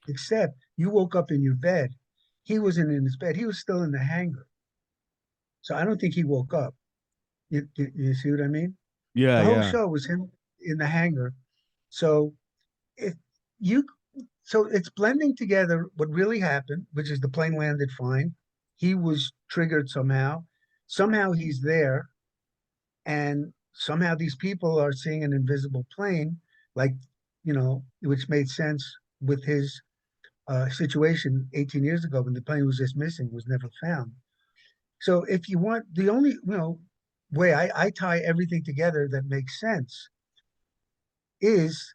[SPEAKER 2] Except you woke up in your bed. He wasn't in his bed. He was still in the hangar. So I don't think he woke up. You see what I mean?
[SPEAKER 1] Yeah,
[SPEAKER 2] The whole
[SPEAKER 1] yeah.
[SPEAKER 2] show was him in the hangar. So if you So it's blending together what really happened, which is the plane landed fine. He was triggered somehow. Somehow he's there, and somehow these people are seeing an invisible plane, like, which made sense with his situation 18 years ago when the plane was just missing, was never found. So if you want, the only way I tie everything together that makes sense is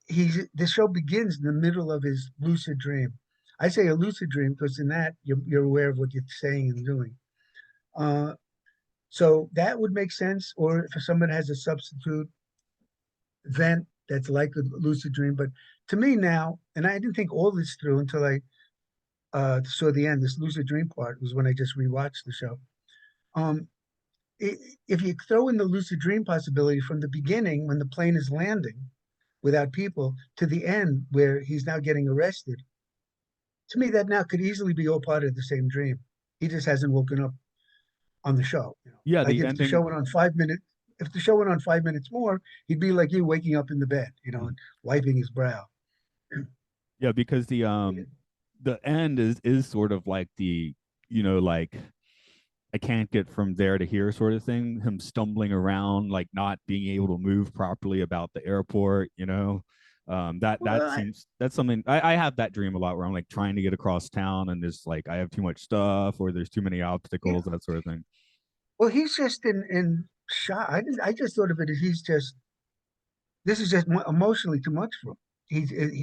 [SPEAKER 2] the show begins in the middle of his lucid dream. I say a lucid dream because in that you're aware of what you're saying and doing. Uh, so that would make sense. Or if someone has a substitute event that's like a lucid dream. But to me now, and I didn't think all this through until I saw the end. This lucid dream part was when I just rewatched the show. Um, if you throw in the lucid dream possibility from the beginning when the plane is landing without people to the end where he's now getting arrested, to me that now could easily be all part of the same dream. He just hasn't woken up on the show.
[SPEAKER 1] Yeah,
[SPEAKER 2] Like
[SPEAKER 1] the
[SPEAKER 2] if the show
[SPEAKER 1] ending.
[SPEAKER 2] went on 5 minutes, if the show went on 5 minutes more, he'd be like you waking up in the bed, and wiping his brow.
[SPEAKER 1] Yeah, because the end is sort of like the, like I can't get from there to here sort of thing. Him stumbling around, like not being able to move properly about the airport, that
[SPEAKER 2] Well,
[SPEAKER 1] seems that's something I have that dream a lot where I'm like trying to get across town and there's like I have too much stuff or there's too many
[SPEAKER 2] yeah.
[SPEAKER 1] obstacles, that sort of thing.
[SPEAKER 2] Well, he's just in shock. I just thought of it as he's just, this is just emotionally too much for him.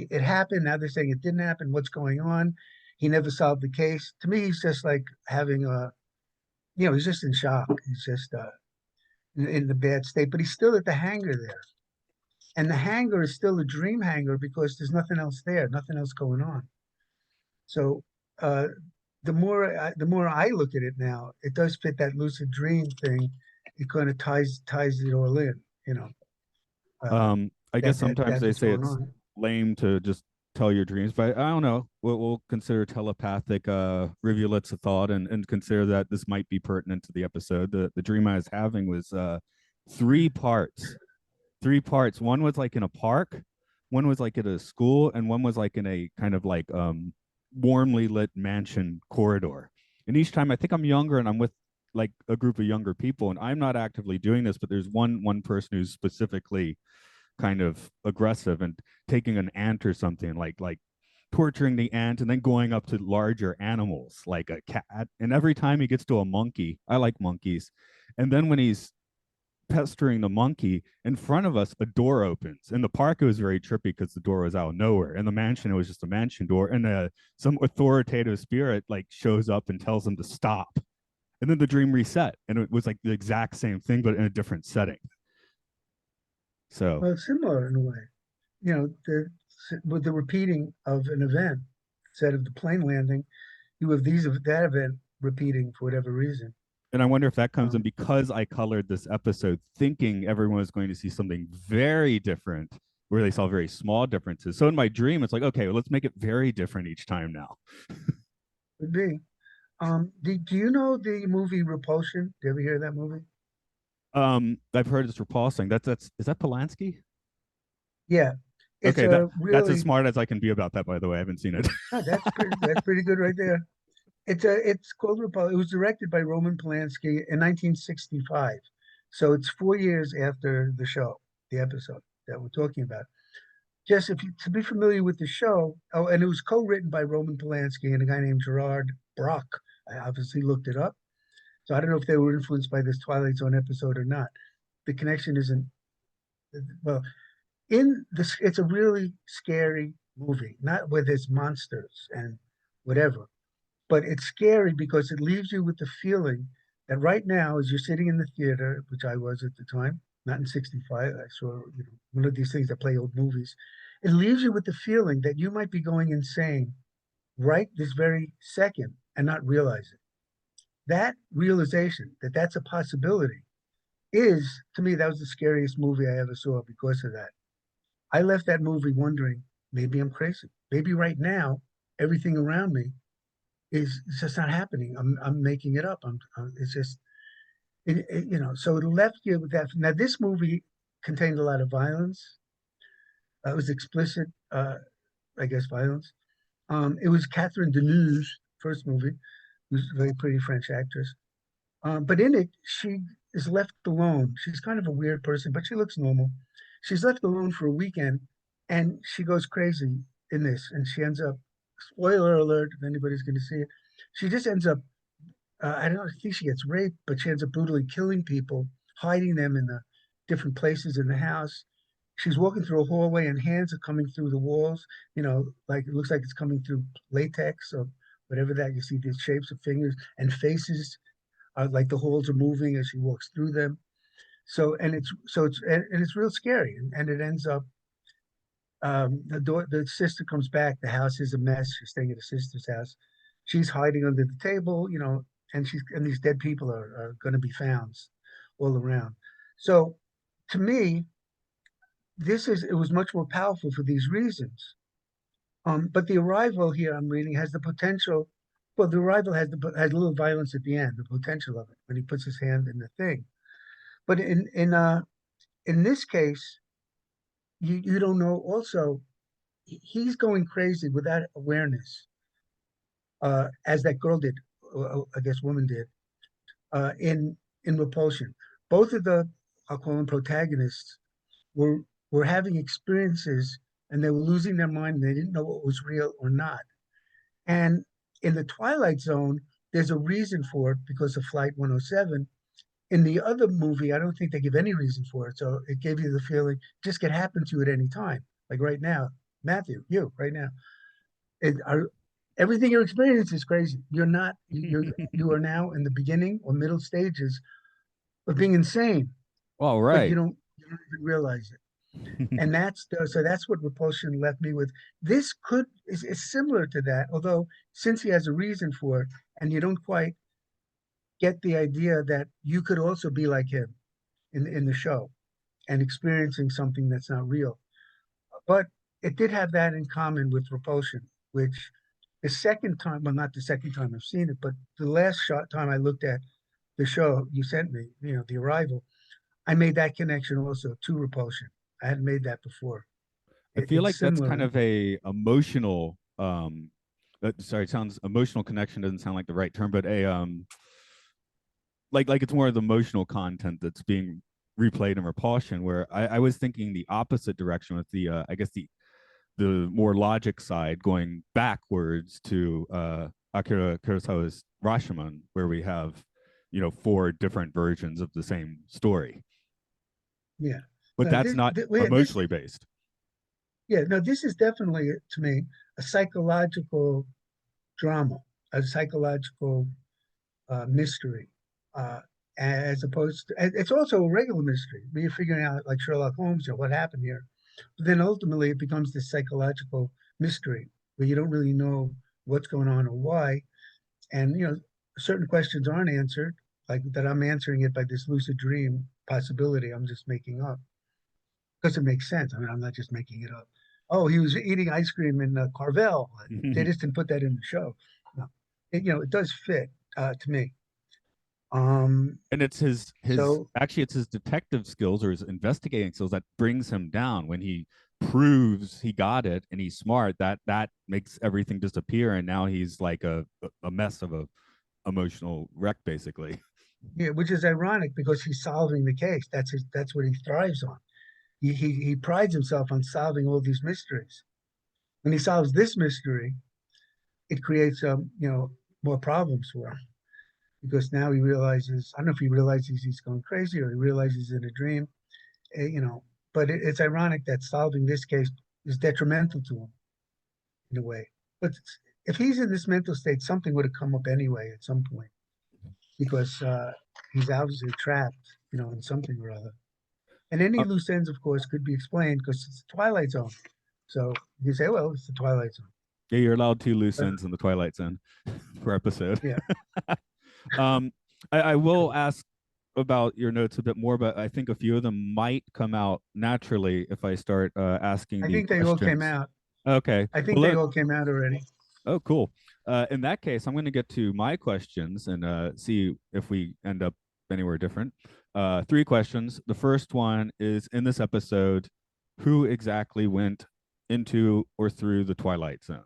[SPEAKER 2] It happened. Now they're saying it didn't happen. What's going on? He never solved the case. To me, he's just like having he's just in shock. He's just in the bad state, but he's still at the hangar there. And the hangar is still a dream hangar because there's nothing else there, nothing else going on. So uh, the more I look at it now, it does fit that lucid dream thing. It kind of ties it all in, uh,
[SPEAKER 1] I guess sometimes
[SPEAKER 2] that's
[SPEAKER 1] they
[SPEAKER 2] what's
[SPEAKER 1] say
[SPEAKER 2] going
[SPEAKER 1] it's
[SPEAKER 2] on.
[SPEAKER 1] lame to just tell your dreams, but I don't know. We'll consider telepathic rivulets of thought and consider that this might be pertinent to the episode. The dream I was having was three parts. Three parts. One was like in a park, one was like at a school, and one was like in a kind of like warmly lit mansion corridor. And each time I think I'm younger and I'm with like a group of younger people, and I'm not actively doing this, but there's one person who's specifically kind of aggressive and taking an ant or something, like torturing the ant and then going up to larger animals like a cat. And every time he gets to a monkey, I like monkeys. And then when he's pestering the monkey in front of us, a door opens. In the park, it was very trippy because the door was out of nowhere. In the mansion, it was just a mansion door, and some authoritative spirit like shows up and tells him to stop. And then the dream reset, and it was like the exact same thing, but in a different setting. So
[SPEAKER 2] Well, it's similar in a way. With the repeating of an event instead of the plane landing, you have that event repeating for whatever reason.
[SPEAKER 1] and I wonder if that comes in
[SPEAKER 2] Um,
[SPEAKER 1] because I colored this episode thinking everyone was going to see something very different where they saw very small differences. So in my dream, it's like, okay, well, let's make it very different each time now.
[SPEAKER 2] Could be. Do you know the movie Repulsion? Do you ever hear that movie?
[SPEAKER 1] I've heard it's repulsing. That's is that Polanski?
[SPEAKER 2] Yeah, it's
[SPEAKER 1] Okay,
[SPEAKER 2] a
[SPEAKER 1] that's as
[SPEAKER 2] really
[SPEAKER 1] smart as I can be about that, by the way. I haven't seen it.
[SPEAKER 2] that's pretty good right there. It's called Repulsion. It was directed by Roman Polanski in 1965, so it's 4 years after the episode that we're talking about. Just if you to be familiar with the show, oh, and it was co-written by Roman Polanski and a guy named Gerard Brock. I obviously looked it up, so I don't know if they were influenced by this Twilight Zone episode or not. The connection isn't well. In this, it's a really scary movie, not with its monsters and whatever, but it's scary because it leaves you with the feeling that right now, as you're sitting in the theater, which I was at the time, not in '65, I saw one of these things that play old movies. It leaves you with the feeling that you might be going insane right this very second and not realize it. That realization that that's a possibility is, to me, that was the scariest movie I ever saw because of that. I left that movie wondering, maybe I'm crazy. Maybe right now, everything around me is it's just not happening. I'm making it up. It's just So it left you with that. Now this movie contained a lot of violence. It was explicit. I guess, violence. It was Catherine Deneuve's first movie, who's a very pretty French actress. But in it, she is left alone. She's kind of a weird person, but she looks normal. She's left alone for a weekend, and she goes crazy in this, and she ends up. Spoiler alert! If anybody's going to see it, she just ends up. I don't think she gets raped, but she ends up brutally killing people, hiding them in the different places in the house. She's walking through a hallway, and hands are coming through the walls. Like it looks like it's coming through latex or whatever that you see. These shapes of fingers and faces like the holes are moving as she walks through them. And it's real scary. And it ends up the sister comes back. The house is a mess. She's staying at her sister's house. She's hiding under the table, and these dead people are going to be found all around. So to me, it was much more powerful for these reasons. But the arrival here I'm reading has the potential. Well, the arrival has a little violence at the end, the potential of it when he puts his hand in the thing. But in this case, you don't know. Also, he's going crazy without awareness, as that girl did, I guess, woman did, in Repulsion. Both of the, I'll call them protagonists, were were having experiences, and they were losing their mind. And they didn't know what was real or not. And in the Twilight Zone, there's a reason for it because of Flight 107. In the other movie, I don't think they give any reason for it. So it gave you the feeling just could happen to you at any time. Like right now, Matthew, you right now. Everything you're experiencing is crazy. You're not, you are now in the beginning or middle stages of being insane,
[SPEAKER 1] Well,
[SPEAKER 2] but
[SPEAKER 1] right.
[SPEAKER 2] you don't even realize it. And that's what Repulsion left me with. This is similar to that, although since he has a reason for it, and you don't quite get the idea that you could also be like him in the show and experiencing something that's not real. But it did have that in common with Repulsion, which the second time, well, not the second time I've seen it, but the last time I looked at the show you sent me, The Arrival, I made that connection also to Repulsion. I hadn't made that before.
[SPEAKER 1] I feel
[SPEAKER 2] It's
[SPEAKER 1] like that's kind
[SPEAKER 2] similar.
[SPEAKER 1] of a emotional sorry, it sounds emotional connection doesn't sound like the right term, but a like it's more of the emotional content that's being replayed in Repulsion, where I was thinking the opposite direction with the I guess the more logic side, going backwards to Akira Kurosawa's Rashomon, where we have, four different versions of the same story.
[SPEAKER 2] Yeah.
[SPEAKER 1] But
[SPEAKER 2] No,
[SPEAKER 1] that's not emotionally based.
[SPEAKER 2] no, this is definitely, to me, a psychological drama, a psychological mystery, uh, as opposed to, it's also a regular mystery. Where you're figuring out, like Sherlock Holmes, what happened here. But then ultimately it becomes this psychological mystery where you don't really know what's going on or why. And, certain questions aren't answered, like that I'm answering it by this lucid dream possibility I'm just making up. Because it makes sense. I mean, I'm not just making it up. Oh, he was eating ice cream in Carvel. They just didn't put that in the show. No, it does fit to me.
[SPEAKER 1] And it's his
[SPEAKER 2] So
[SPEAKER 1] actually it's his detective skills or his investigating skills that brings him down. When he proves he got it and he's smart, that makes everything disappear, and now he's like a mess of a emotional wreck, basically.
[SPEAKER 2] yeah, which is ironic because he's solving the case. That's what he thrives on. He prides himself on solving all these mysteries. When he solves this mystery, it creates more problems for him because now he realizes, I don't know if he realizes he's going crazy or he realizes in a dream, eh, you know. But it's ironic that solving this case is detrimental to him in a way. But if he's in this mental state, something would have come up anyway at some point because he's obviously trapped, in something or other. And any
[SPEAKER 1] Uh,
[SPEAKER 2] loose ends, of course, could be explained because it's the Twilight Zone. So you say, well, it's the Twilight Zone.
[SPEAKER 1] yeah, you're allowed two loose
[SPEAKER 2] But
[SPEAKER 1] ends in the Twilight Zone per episode.
[SPEAKER 2] yeah,
[SPEAKER 1] um, I will ask about your notes a bit more, but I think a few of them might come out naturally if I start asking
[SPEAKER 2] I
[SPEAKER 1] the
[SPEAKER 2] think they all came
[SPEAKER 1] questions.
[SPEAKER 2] out.
[SPEAKER 1] Okay.
[SPEAKER 2] I think
[SPEAKER 1] Well,
[SPEAKER 2] they all came out already.
[SPEAKER 1] oh, cool. In that case, I'm going to get to my questions and see if we end up anywhere different. Three questions. The first one is, in this episode, who exactly went into or through the Twilight Zone?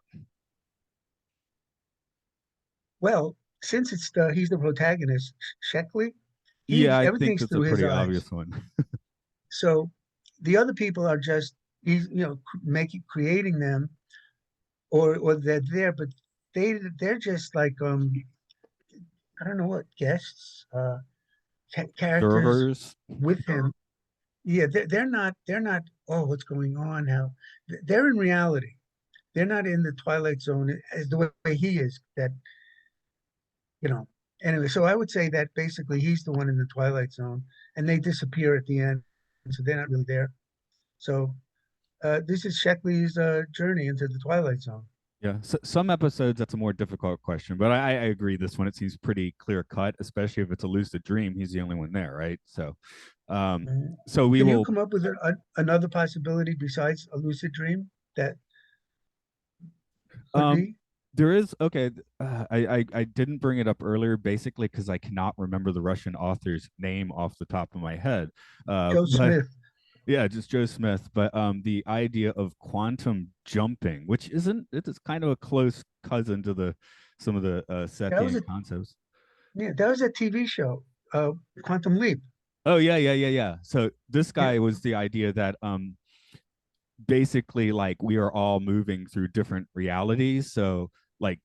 [SPEAKER 2] Well, since he's the protagonist, Sheckley,
[SPEAKER 1] Yeah, I think
[SPEAKER 2] everything's
[SPEAKER 1] that's a
[SPEAKER 2] through his
[SPEAKER 1] pretty
[SPEAKER 2] eyes.
[SPEAKER 1] obvious one.
[SPEAKER 2] So the other people are just he's making creating them, or they're there, but they're just like I don't know what guests, characters
[SPEAKER 1] Servers.
[SPEAKER 2] with him. Yeah, they're not. Oh, what's going on now? They're in reality. They're not in the Twilight Zone as the way he is. That you know. Anyway, so I would say that basically he's the one in the Twilight Zone, and they disappear at the end, so they're not really there. So this is Sheckley's journey into the Twilight Zone.
[SPEAKER 1] Yeah, so some episodes that's a more difficult question, but I agree. This one it seems pretty clear cut, especially if it's a lucid dream. He's the only one there, right? Um,
[SPEAKER 2] Mhm.
[SPEAKER 1] so we
[SPEAKER 2] Can you
[SPEAKER 1] will.
[SPEAKER 2] come up with another possibility besides a lucid dream that could
[SPEAKER 1] Um,
[SPEAKER 2] be
[SPEAKER 1] there is okay. I didn't bring it up earlier, basically because I cannot remember the Russian author's name off the top of my head.
[SPEAKER 2] Joe
[SPEAKER 1] But
[SPEAKER 2] Smith?
[SPEAKER 1] yeah, just Joe Smith. But the idea of quantum jumping, which isn't it is kind of a close cousin to the some of the
[SPEAKER 2] That was
[SPEAKER 1] Sethian
[SPEAKER 2] a
[SPEAKER 1] concepts.
[SPEAKER 2] Yeah, that was a TV show, Quantum Leap.
[SPEAKER 1] Oh yeah. So this
[SPEAKER 2] Yeah,
[SPEAKER 1] guy was the idea that basically like we are all moving through different realities. So like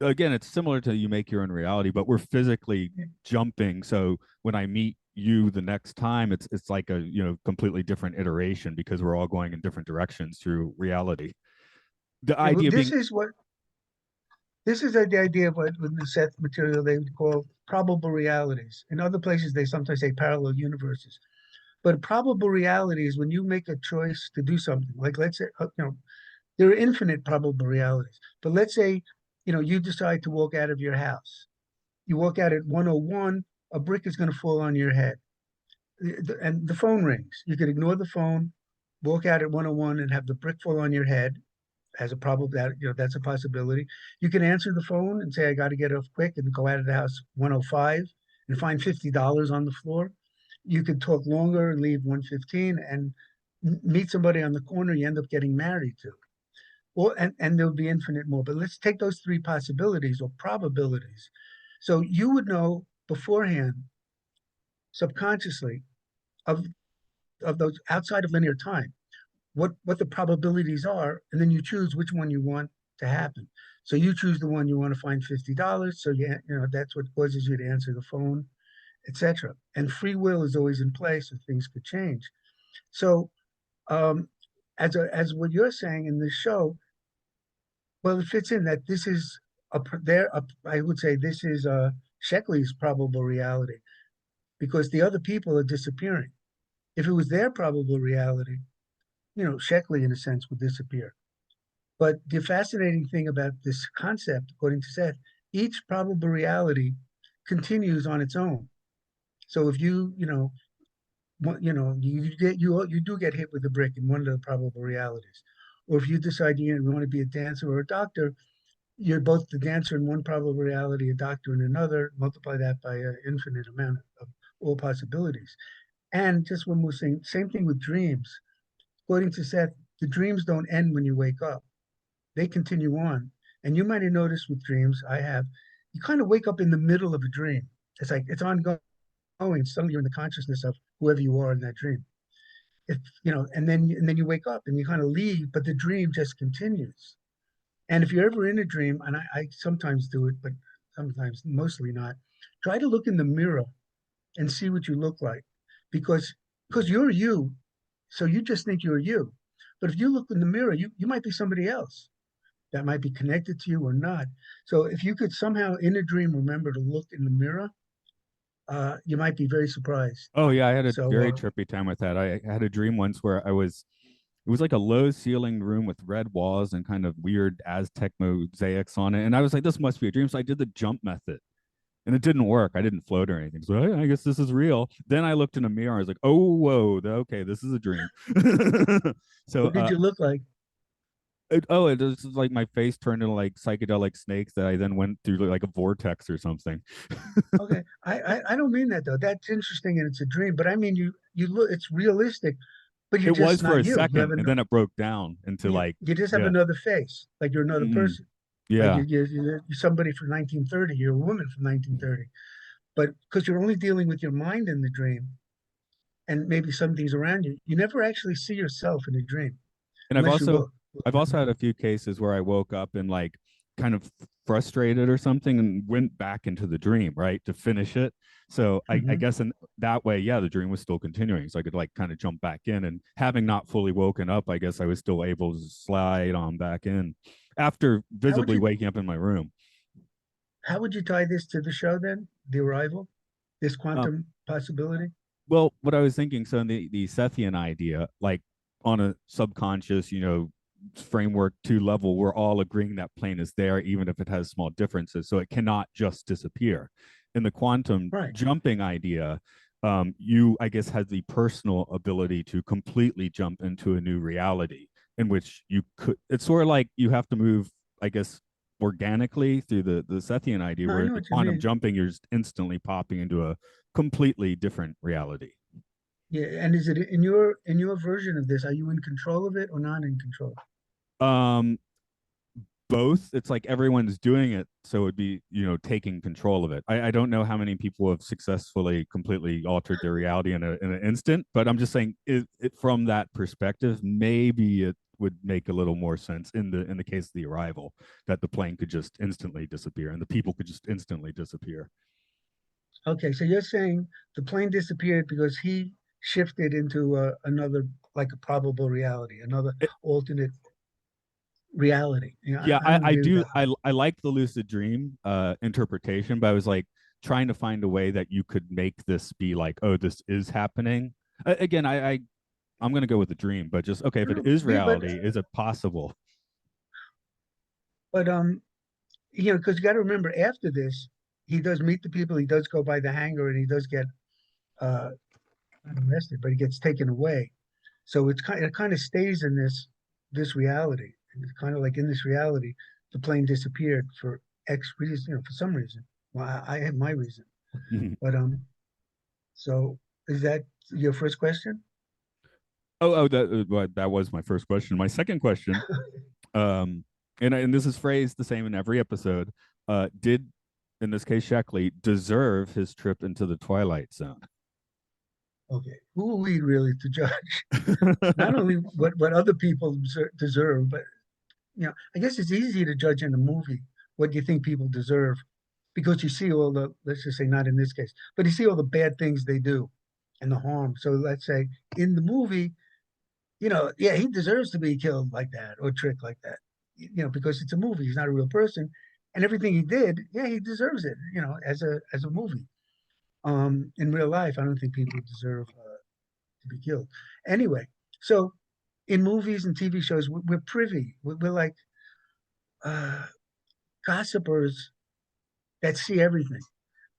[SPEAKER 1] again, it's similar to you make your own reality, but we're physically
[SPEAKER 2] yeah.
[SPEAKER 1] jumping. So when I meet you the next time, it's like a completely different iteration because we're all going in different directions through reality. The
[SPEAKER 2] Yeah, well,
[SPEAKER 1] idea being
[SPEAKER 2] this is the idea of what with the Seth material they would call probable realities. In other places, they sometimes say parallel universes. But probable reality is when you make a choice to do something. Like let's say, there are infinite probable realities. But let's say, you decide to walk out of your house. You walk out at 101, a brick is going to fall on your head. And the phone rings. You could ignore the phone, walk out at 101 and have the brick fall on your head as a problem that that's a possibility. You can answer the phone and say, I got to get off quick and go out of the house 105 and find $50 on the floor. You could talk longer and leave 115 and meet somebody on the corner you end up getting married to. Well, and there'll be infinite more. But let's take those three possibilities or probabilities. So you would know beforehand, subconsciously, of those outside of linear time, what the probabilities are, and then you choose which one you want to happen. So you choose the one you want to find $50. So that's what causes you to answer the phone, etc. And free will is always in place, so things could change. So um, as what you're saying in this show, well, it fits in that this is I would say this is Sheckley's probable reality because the other people are disappearing. If it was their probable reality, Sheckley, in a sense, would disappear. But the fascinating thing about this concept, according to Seth, each probable reality continues on its own. So if you do get hit with a brick in one of the probable realities, or if you decide you want to be a dancer or a doctor, you're both the dancer in one probable reality, a doctor in another. Multiply that by an infinite amount of all possibilities. And just one more thing, same thing with dreams. According to Seth, the dreams don't end when you wake up. They continue on. And you might have noticed with dreams, I have, you kind of wake up in the middle of a dream. It's like it's ongoing. Suddenly you're in the consciousness of whoever you are in that dream. If and then you wake up and you kind of leave, but the dream just continues. And if you're ever in a dream, and I sometimes do it, but sometimes mostly not, try to look in the mirror and see what you look like. Because you're you, so you just think you're you. But if you look in the mirror, you might be somebody else that might be connected to you or not. So if you could somehow in a dream remember to look in the mirror, you might be very surprised.
[SPEAKER 1] Oh yeah, I had a
[SPEAKER 2] So
[SPEAKER 1] very trippy time with that. I had a dream once where it was like a low ceiling room with red walls and kind of weird Aztec mosaics on it. And I was like, this must be a dream. So I did the jump method and it didn't work. I didn't float or anything. So I guess this is real. Then I looked in a mirror. I was like, oh, whoa, okay, this is a dream. so
[SPEAKER 2] what did you look like?
[SPEAKER 1] it was like my face turned into like psychedelic snakes that I then went through like a vortex or something.
[SPEAKER 2] Okay, I don't mean that though. That's interesting and it's a dream, but I mean you look. It's realistic. but you're
[SPEAKER 1] It was
[SPEAKER 2] just
[SPEAKER 1] for
[SPEAKER 2] not
[SPEAKER 1] a
[SPEAKER 2] you. You have
[SPEAKER 1] second, and then it broke down into like,
[SPEAKER 2] you just have
[SPEAKER 1] yeah,
[SPEAKER 2] another face, like you're another
[SPEAKER 1] mhm,
[SPEAKER 2] person. Like
[SPEAKER 1] yeah.
[SPEAKER 2] you're somebody from 1930. You're a woman from 1930. But because you're only dealing with your mind in the dream and maybe some things around you, you never actually see yourself in a dream
[SPEAKER 1] And
[SPEAKER 2] unless you look.
[SPEAKER 1] I've also had a few cases where I woke up and like kind of frustrated or something and went back into the dream, right, to finish it. So I
[SPEAKER 2] Mhm.
[SPEAKER 1] guess in that way, yeah, the dream was still continuing. So I could like kind of jump back in, and having not fully woken up, I guess I was still able to slide on back in after
[SPEAKER 2] How would
[SPEAKER 1] visibly
[SPEAKER 2] you
[SPEAKER 1] waking up in my room.
[SPEAKER 2] how would you tie this to the show then? The arrival, this
[SPEAKER 1] Um,
[SPEAKER 2] quantum possibility?
[SPEAKER 1] Well, what I was thinking, so in the Sethian idea, like on a subconscious, framework 2 level, we're all agreeing that plane is there, even if it has small differences. So it cannot just disappear. In the quantum
[SPEAKER 2] Right.
[SPEAKER 1] jumping idea, you, I guess, has the personal ability to completely jump into a new reality in which you could. It's sort of like you have to move, I guess, organically through the Sethian idea,
[SPEAKER 2] No, I
[SPEAKER 1] where
[SPEAKER 2] know
[SPEAKER 1] the
[SPEAKER 2] what you
[SPEAKER 1] quantum
[SPEAKER 2] mean.
[SPEAKER 1] jumping, you're just instantly popping into a completely different reality.
[SPEAKER 2] Yeah, and is it in your version of this, are you in control of it or not in control?
[SPEAKER 1] Um, Both. It's like everyone's doing it, so it'd be taking control of it. I don't know how many people have successfully completely altered their reality in an instant, but I'm just saying from that perspective, maybe it would make a little more sense in the case of the arrival, that the plane could just instantly disappear and the people could just instantly disappear.
[SPEAKER 2] Okay, so you're saying the plane disappeared because he shifted into another, like a probable reality, another alternate reality.
[SPEAKER 1] Yeah,
[SPEAKER 2] I don't
[SPEAKER 1] I
[SPEAKER 2] agree with
[SPEAKER 1] do.
[SPEAKER 2] that.
[SPEAKER 1] I like the lucid dream interpretation, but I was like trying to find a way that you could make this be like, oh, this is happening. Again, I'm gonna go with the dream, but just okay, if it
[SPEAKER 2] No,
[SPEAKER 1] is
[SPEAKER 2] yeah,
[SPEAKER 1] reality, is it possible?
[SPEAKER 2] but because you got to remember after this, he does meet the people. He does go by the hangar, and he does get uh, not arrested, but he gets taken away. So it kind of stays in this reality. And it's kind of like in this reality, the plane disappeared for X reason, for some reason. Well, I have my reason, but so is that your first question?
[SPEAKER 1] That was my first question. My second question, um, and this is phrased the same in every episode. Did in this case Sheckley deserve his trip into the Twilight Zone?
[SPEAKER 2] Okay, who are we really to judge? Not only what other people deserve, but I guess it's easy to judge in a movie what you think people deserve because you see all the, let's just say not in this case, but you see all the bad things they do and the harm. So let's say in the movie, yeah, he deserves to be killed like that or tricked like that, because it's a movie. He's not a real person, and everything he did, yeah, he deserves it, as a movie. In real life, I don't think people deserve to be killed. Anyway, so in movies and TV shows, we're privy. We're like uh, gossipers that see everything.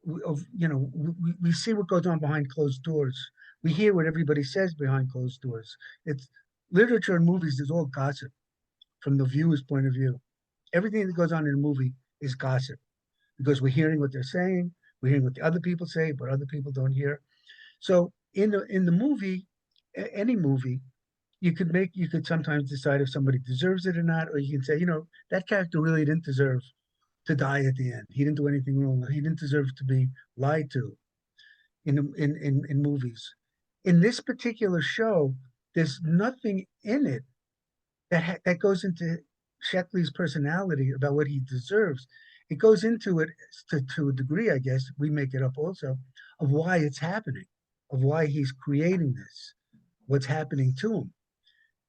[SPEAKER 2] We see what goes on behind closed doors. We hear what everybody says behind closed doors. It's literature and movies is all gossip from the viewer's point of view. Everything that goes on in a movie is gossip because we're hearing what they're saying, we're hearing what the other people say, but other people don't hear. So in the movie, any movie, you could sometimes decide if somebody deserves it or not, or you can say, that character really didn't deserve to die at the end. He didn't do anything wrong. He didn't deserve to be lied to in movies. In this particular show, there's nothing in it that goes into Sheckley's personality about what he deserves. It goes into it to a degree, I guess. We make it up also of why it's happening, of why he's creating this, what's happening to him.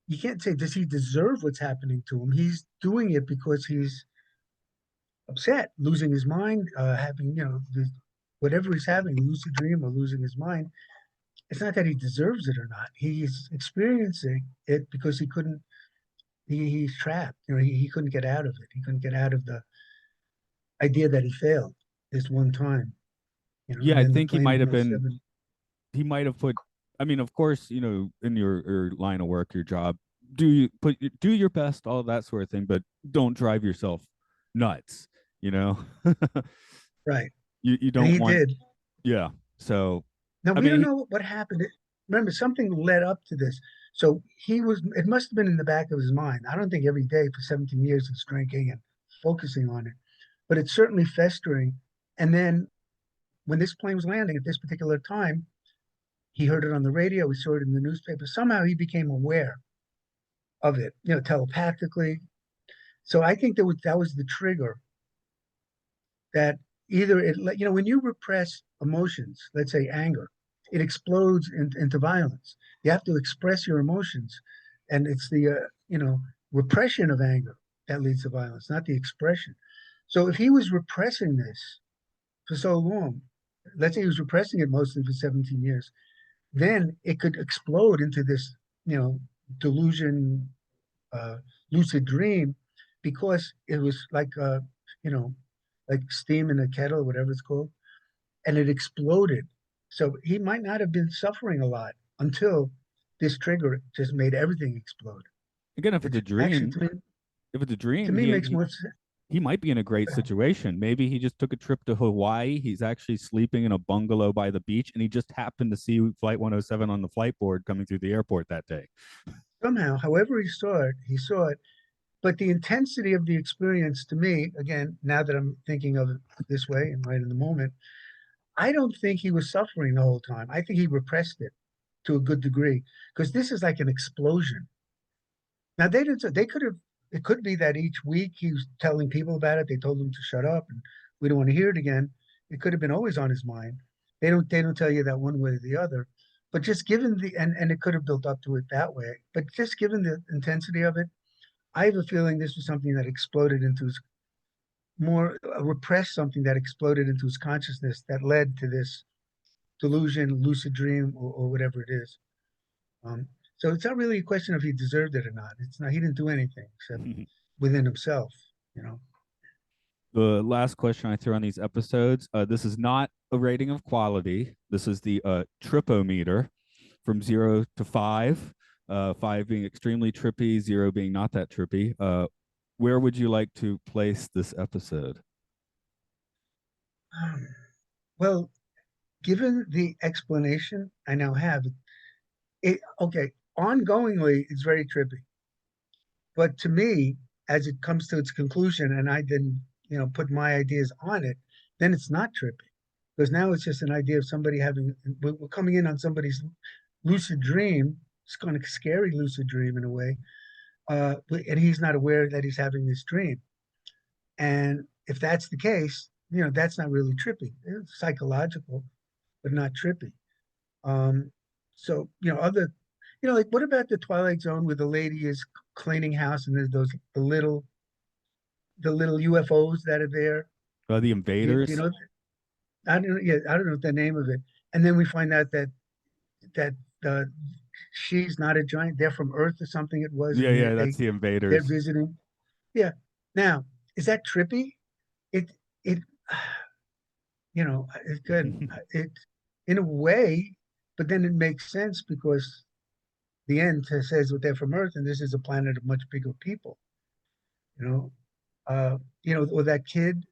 [SPEAKER 2] You can't say, does he deserve what's happening to him? He's doing it because he's upset, losing his mind, having, whatever he's having, a lucid dream or losing his mind. It's not that he deserves it or not. He's experiencing it because he's trapped. He couldn't get out of it. He couldn't get out of the idea that he failed this one time,
[SPEAKER 1] Yeah,
[SPEAKER 2] and
[SPEAKER 1] I
[SPEAKER 2] then the
[SPEAKER 1] think he
[SPEAKER 2] plane,
[SPEAKER 1] might have been.
[SPEAKER 2] seven.
[SPEAKER 1] He might have put. I mean, of course, in your line of work, your job, do your best, all that sort of thing, but don't drive yourself nuts. You know,
[SPEAKER 2] Right.
[SPEAKER 1] you
[SPEAKER 2] And
[SPEAKER 1] don't
[SPEAKER 2] he
[SPEAKER 1] want.
[SPEAKER 2] did.
[SPEAKER 1] Yeah. So,
[SPEAKER 2] Now
[SPEAKER 1] I
[SPEAKER 2] we don't
[SPEAKER 1] mean,
[SPEAKER 2] know what happened. remember something led up to this. So it must have been in the back of his mind. I don't think every day for 17 years he's drinking and focusing on it, but it's certainly festering. And then when this plane was landing at this particular time, he heard it on the radio, he saw it in the newspaper. Somehow he became aware of it, telepathically. So I think that was the trigger that either when you repress emotions, let's say anger, it explodes into violence. You have to express your emotions, and it's the repression of anger that leads to violence, not the expression. So if he was repressing this for so long, let's say he was repressing it mostly for 17 years, then it could explode into this, delusion, uh, lucid dream, because it was you know, like steam in a kettle, whatever it's called, and it exploded. So he might not have been suffering a lot until this trigger just made everything explode.
[SPEAKER 1] Again, if it's
[SPEAKER 2] It's
[SPEAKER 1] a
[SPEAKER 2] actually
[SPEAKER 1] dream, if it's a
[SPEAKER 2] to
[SPEAKER 1] dream,
[SPEAKER 2] me
[SPEAKER 1] he
[SPEAKER 2] makes
[SPEAKER 1] he
[SPEAKER 2] more sense.
[SPEAKER 1] he might be in a great situation. Maybe he just took a trip to Hawaii. He's actually sleeping in a bungalow by the beach, and he just happened to see Flight 107 on the flight board coming through the airport that day.
[SPEAKER 2] Somehow, however he saw it. But the intensity of the experience to me, again, now that I'm thinking of it this way and right in the moment, I don't think he was suffering the whole time. I think he repressed it to a good degree, because this is like an explosion. Now they didn't. They could have. It could be that each week he was telling people about it. They told him to shut up, and we don't want to hear it again. It could have been always on his mind. They don't tell you that one way or the other. But just given and it could have built up to it that way. But just given the intensity of it, I have a feeling this was something that exploded into his more repressed, something that exploded into his consciousness that led to this delusion, lucid dream, or whatever it is. Um, so it's not really a question of he deserved it or not. It's not. He didn't do anything except within himself. You know.
[SPEAKER 1] The last question I throw on these episodes. This is not a rating of quality. This is the tripometer from 0 to 5. 5 being extremely trippy, 0 being not that trippy. Where would you like to place this episode?
[SPEAKER 2] Well, given the explanation I now have, okay, ongoingly it's very trippy. But to me, as it comes to its conclusion, and I then put my ideas on it, then it's not trippy, because now it's just an idea of somebody having. We're coming in on somebody's lucid dream. It's kind of scary lucid dream in a way, and he's not aware that he's having this dream. And if that's the case, that's not really trippy. It's psychological, but not trippy. Um, so like what about the Twilight Zone where the lady is cleaning house and there's the little UFOs that are there?
[SPEAKER 1] The
[SPEAKER 2] Do you
[SPEAKER 1] invaders.
[SPEAKER 2] know? I don't know. Yeah, I don't know the name of it. And then we find out that uh, she's not a giant. They're from Earth or something. It was,
[SPEAKER 1] Yeah,
[SPEAKER 2] and
[SPEAKER 1] yeah, that's the
[SPEAKER 2] they're
[SPEAKER 1] invaders.
[SPEAKER 2] visiting. Yeah. Now, is that trippy? It it it's good. It in a way, but then it makes sense because the end says that they're from Earth and this is a planet of much bigger people. You know, or that kid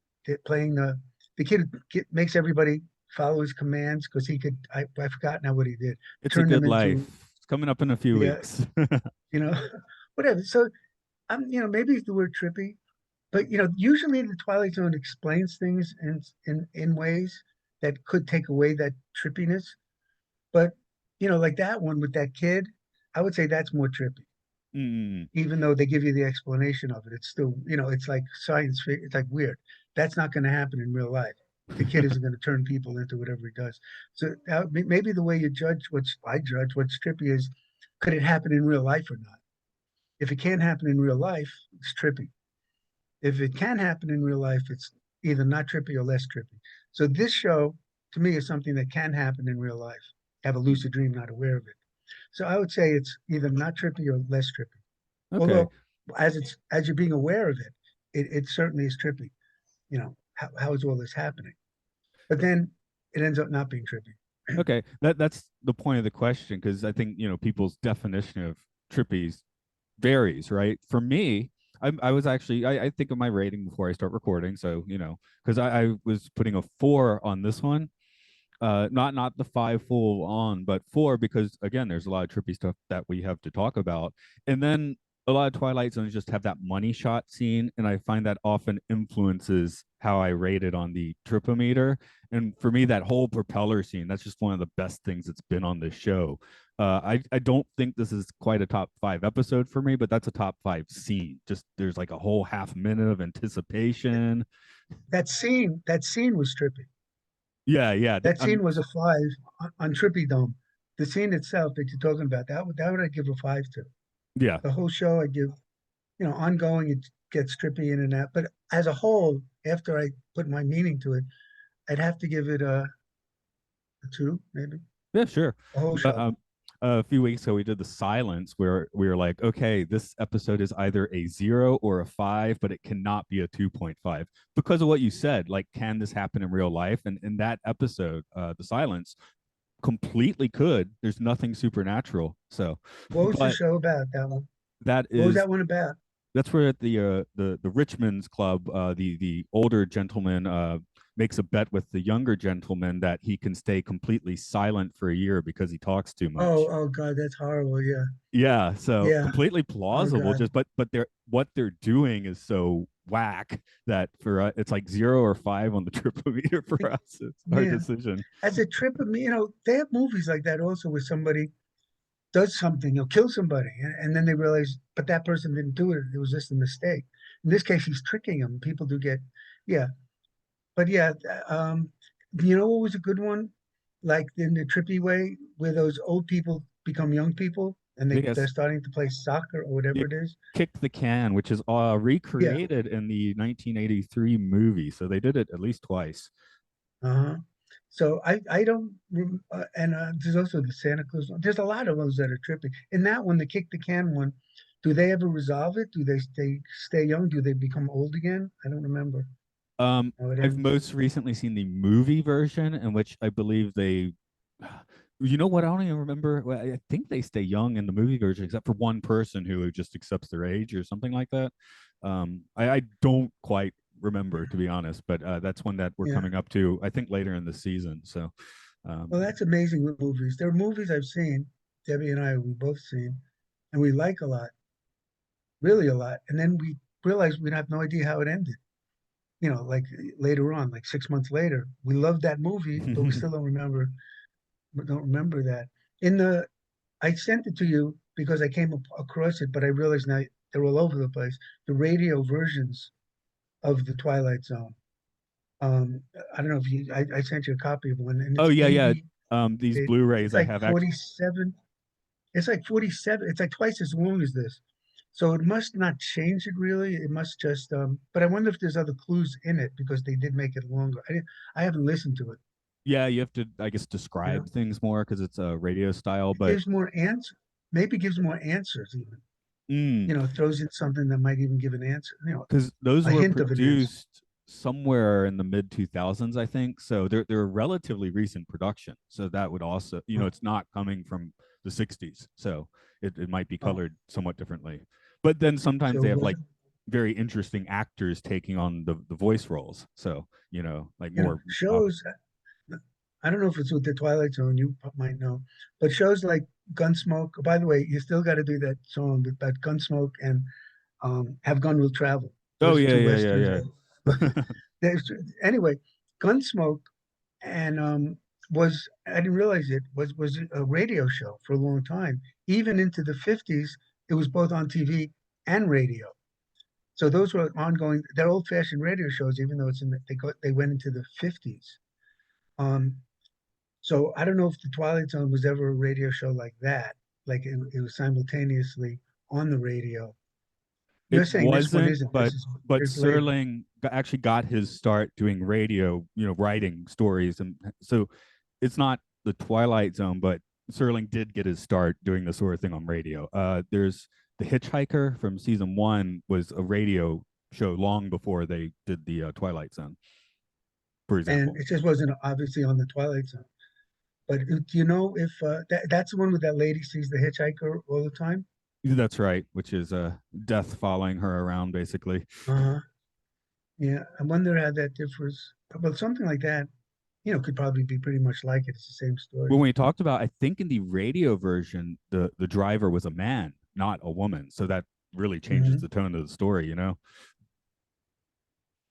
[SPEAKER 2] playing the kid makes everybody follow his commands because he could. I forgot now what he did.
[SPEAKER 1] It's a
[SPEAKER 2] Turn them
[SPEAKER 1] good
[SPEAKER 2] into
[SPEAKER 1] life. It's coming up in a few
[SPEAKER 2] yeah,
[SPEAKER 1] weeks.
[SPEAKER 2] you know, whatever. So maybe it's the word trippy, but usually the Twilight Zone explains things in ways that could take away that trippiness. But like that one with that kid, I would say that's more trippy.
[SPEAKER 1] Mm.
[SPEAKER 2] Even though they give you the explanation of it, it's still, it's like science fiction. It's like weird. That's not going to happen in real life. The kid isn't going to turn people into whatever he does. So maybe the way you judge I judge what's trippy is, could it happen in real life or not? If it can't happen in real life, it's trippy. If it can happen in real life, it's either not trippy or less trippy. So this show, to me, is something that can happen in real life. Have a lucid dream, not aware of it. So I would say it's either not trippy or less trippy.
[SPEAKER 1] Okay.
[SPEAKER 2] Although, as you're being aware of it certainly is trippy. How is all this happening? But then it ends up not being trippy.
[SPEAKER 1] Okay. That's the point of the question, because I think, people's definition of trippy varies, right? For me, I was actually I think of my rating before I start recording. So, because I was putting a 4 on this one. Not the five full on, but four, because again, there's a lot of trippy stuff that we have to talk about. And then a lot of Twilight Zones just have that money shot scene, and I find that often influences how I rate it on the tripometer. And for me, that whole propeller scene, that's just one of the best things that's been on this show. I don't think this is quite a top five episode for me, but that's a top five scene. Just there's like a whole half minute of anticipation.
[SPEAKER 2] That scene was trippy.
[SPEAKER 1] Yeah.
[SPEAKER 2] That scene was a 5 on Trippy Dome. The scene itself that you're talking about, that would I give a 5 to.
[SPEAKER 1] Yeah.
[SPEAKER 2] The whole show I give, ongoing it gets trippy in and out. But as a whole, after I put my meaning to it, I'd have to give it a 2, maybe.
[SPEAKER 1] Yeah, sure.
[SPEAKER 2] The whole
[SPEAKER 1] But,
[SPEAKER 2] show.
[SPEAKER 1] a few weeks ago, we did the silence where we were like, okay, this episode is either a 0 or a 5, but it cannot be a 2.5 because of what you said. Like, can this happen in real life? And in that episode, the silence completely could. There's nothing supernatural. So,
[SPEAKER 2] What was the
[SPEAKER 1] but
[SPEAKER 2] show about, that one?
[SPEAKER 1] that
[SPEAKER 2] What was
[SPEAKER 1] is
[SPEAKER 2] that one about?
[SPEAKER 1] that's where at the Richmond's Club, the older gentleman makes a bet with the younger gentleman that he can stay completely silent for a year because he talks too much.
[SPEAKER 2] Oh God, that's horrible. Yeah.
[SPEAKER 1] Yeah, so
[SPEAKER 2] Yeah.
[SPEAKER 1] completely
[SPEAKER 2] Oh
[SPEAKER 1] plausible.
[SPEAKER 2] God.
[SPEAKER 1] Just but they're what they're doing is so whack that for it's like 0 or 5 on the tripometer for us. It's our
[SPEAKER 2] Yeah.
[SPEAKER 1] decision.
[SPEAKER 2] As a trip of me, they have movies like that also where somebody does something, kill somebody, and then they realize, but that person didn't do it. It was just a mistake. In this case, he's tricking them. People do get, yeah. But yeah, what was a good one? Like in the trippy way, where those old people become young people and they're
[SPEAKER 1] Yes,
[SPEAKER 2] starting to play soccer or
[SPEAKER 1] you
[SPEAKER 2] whatever it is.
[SPEAKER 1] kick the can, which is
[SPEAKER 2] Yeah.
[SPEAKER 1] recreated in the 1983 movie. So they did it at least twice.
[SPEAKER 2] Uh-huh. So I don't, and there's also the Santa Claus one. There's a lot of those that are trippy. In that one, the kick the can one, do they ever resolve it? Do they stay young? Do they become old again? I don't remember how it
[SPEAKER 1] I've
[SPEAKER 2] ends.
[SPEAKER 1] most recently seen the movie version, in which I believe they, you know what? I don't even remember. Well, I think they stay young in the movie version, except for one person who just accepts their age or something like that. I don't quite remember, to be honest, but that's one that we're
[SPEAKER 2] Yeah.
[SPEAKER 1] coming up to, I think, later in the season. So,
[SPEAKER 2] Well,
[SPEAKER 1] um,
[SPEAKER 2] that's amazing with movies. There are movies I've seen, Debbie and I, we both seen, and we like a lot, really a lot. And then we realize we have no idea how it ended. Like later on, like 6 months later, we loved that movie, but we still don't remember that. In the, I sent it to you because I came across it, but I realized now they're all over the place. The radio versions of the Twilight Zone. Um, I don't know if I sent you a copy of one, and
[SPEAKER 1] oh
[SPEAKER 2] it's
[SPEAKER 1] yeah.
[SPEAKER 2] 80.
[SPEAKER 1] These
[SPEAKER 2] It's
[SPEAKER 1] Blu-rays I
[SPEAKER 2] like
[SPEAKER 1] have actually.
[SPEAKER 2] 47. It's like 47. It's like twice as long as this. So it must not change it really. It must just. But I wonder if there's other clues in it because they did make it longer. I haven't listened to it.
[SPEAKER 1] Yeah, you have to, I guess,
[SPEAKER 2] You know,
[SPEAKER 1] describe things more because it's a radio style,
[SPEAKER 2] it
[SPEAKER 1] but
[SPEAKER 2] gives more answer. Maybe gives more answers even.
[SPEAKER 1] mm,
[SPEAKER 2] Throws in something that might even give an answer.
[SPEAKER 1] because those
[SPEAKER 2] A
[SPEAKER 1] were
[SPEAKER 2] hint of an answer.
[SPEAKER 1] produced somewhere in the mid 2000s, I think. So they're a relatively recent production. So that would also,
[SPEAKER 2] Oh,
[SPEAKER 1] it's not coming from the 60s. So it might be
[SPEAKER 2] oh.
[SPEAKER 1] colored somewhat differently. But then sometimes
[SPEAKER 2] So
[SPEAKER 1] they
[SPEAKER 2] it
[SPEAKER 1] have like
[SPEAKER 2] wasn't.
[SPEAKER 1] very interesting actors taking on the voice roles. So, like more
[SPEAKER 2] Shows. I don't know if it's with the Twilight Zone. You might know, but shows like Gunsmoke. By the way, you still got to do that song about Gunsmoke and Have Gun Will Travel.
[SPEAKER 1] oh
[SPEAKER 2] Those are two westerns.
[SPEAKER 1] yeah.
[SPEAKER 2] There's, anyway, Gunsmoke and I didn't realize it was a radio show for a long time. Even into the 50s, it was both on TV and radio. So those were ongoing. They're old-fashioned radio shows, even though they went into the 50s. Um, so I don't know if the Twilight Zone was ever a radio show like that. Like it was simultaneously on the radio.
[SPEAKER 1] It
[SPEAKER 2] You're saying this one
[SPEAKER 1] wasn't,
[SPEAKER 2] isn't. This
[SPEAKER 1] but
[SPEAKER 2] is
[SPEAKER 1] but
[SPEAKER 2] years later.
[SPEAKER 1] Serling actually got his start doing radio, writing stories, and so it's not the Twilight Zone, but Serling did get his start doing this sort of thing on radio. There's the Hitchhiker from season one was a radio show long before they did the Twilight Zone, for
[SPEAKER 2] And
[SPEAKER 1] example.
[SPEAKER 2] it just wasn't obviously on the Twilight Zone. But do you know if that's the one where that lady sees the hitchhiker all the time?
[SPEAKER 1] That's right, which is death following her around basically.
[SPEAKER 2] Uh-huh. Yeah, I wonder how that differs. But something like that. could probably be pretty much like it. It's the same story.
[SPEAKER 1] When we talked about, I think in the radio version, the driver was a man, not a woman. So that really changes
[SPEAKER 2] Mhm.
[SPEAKER 1] the tone of the story, you know?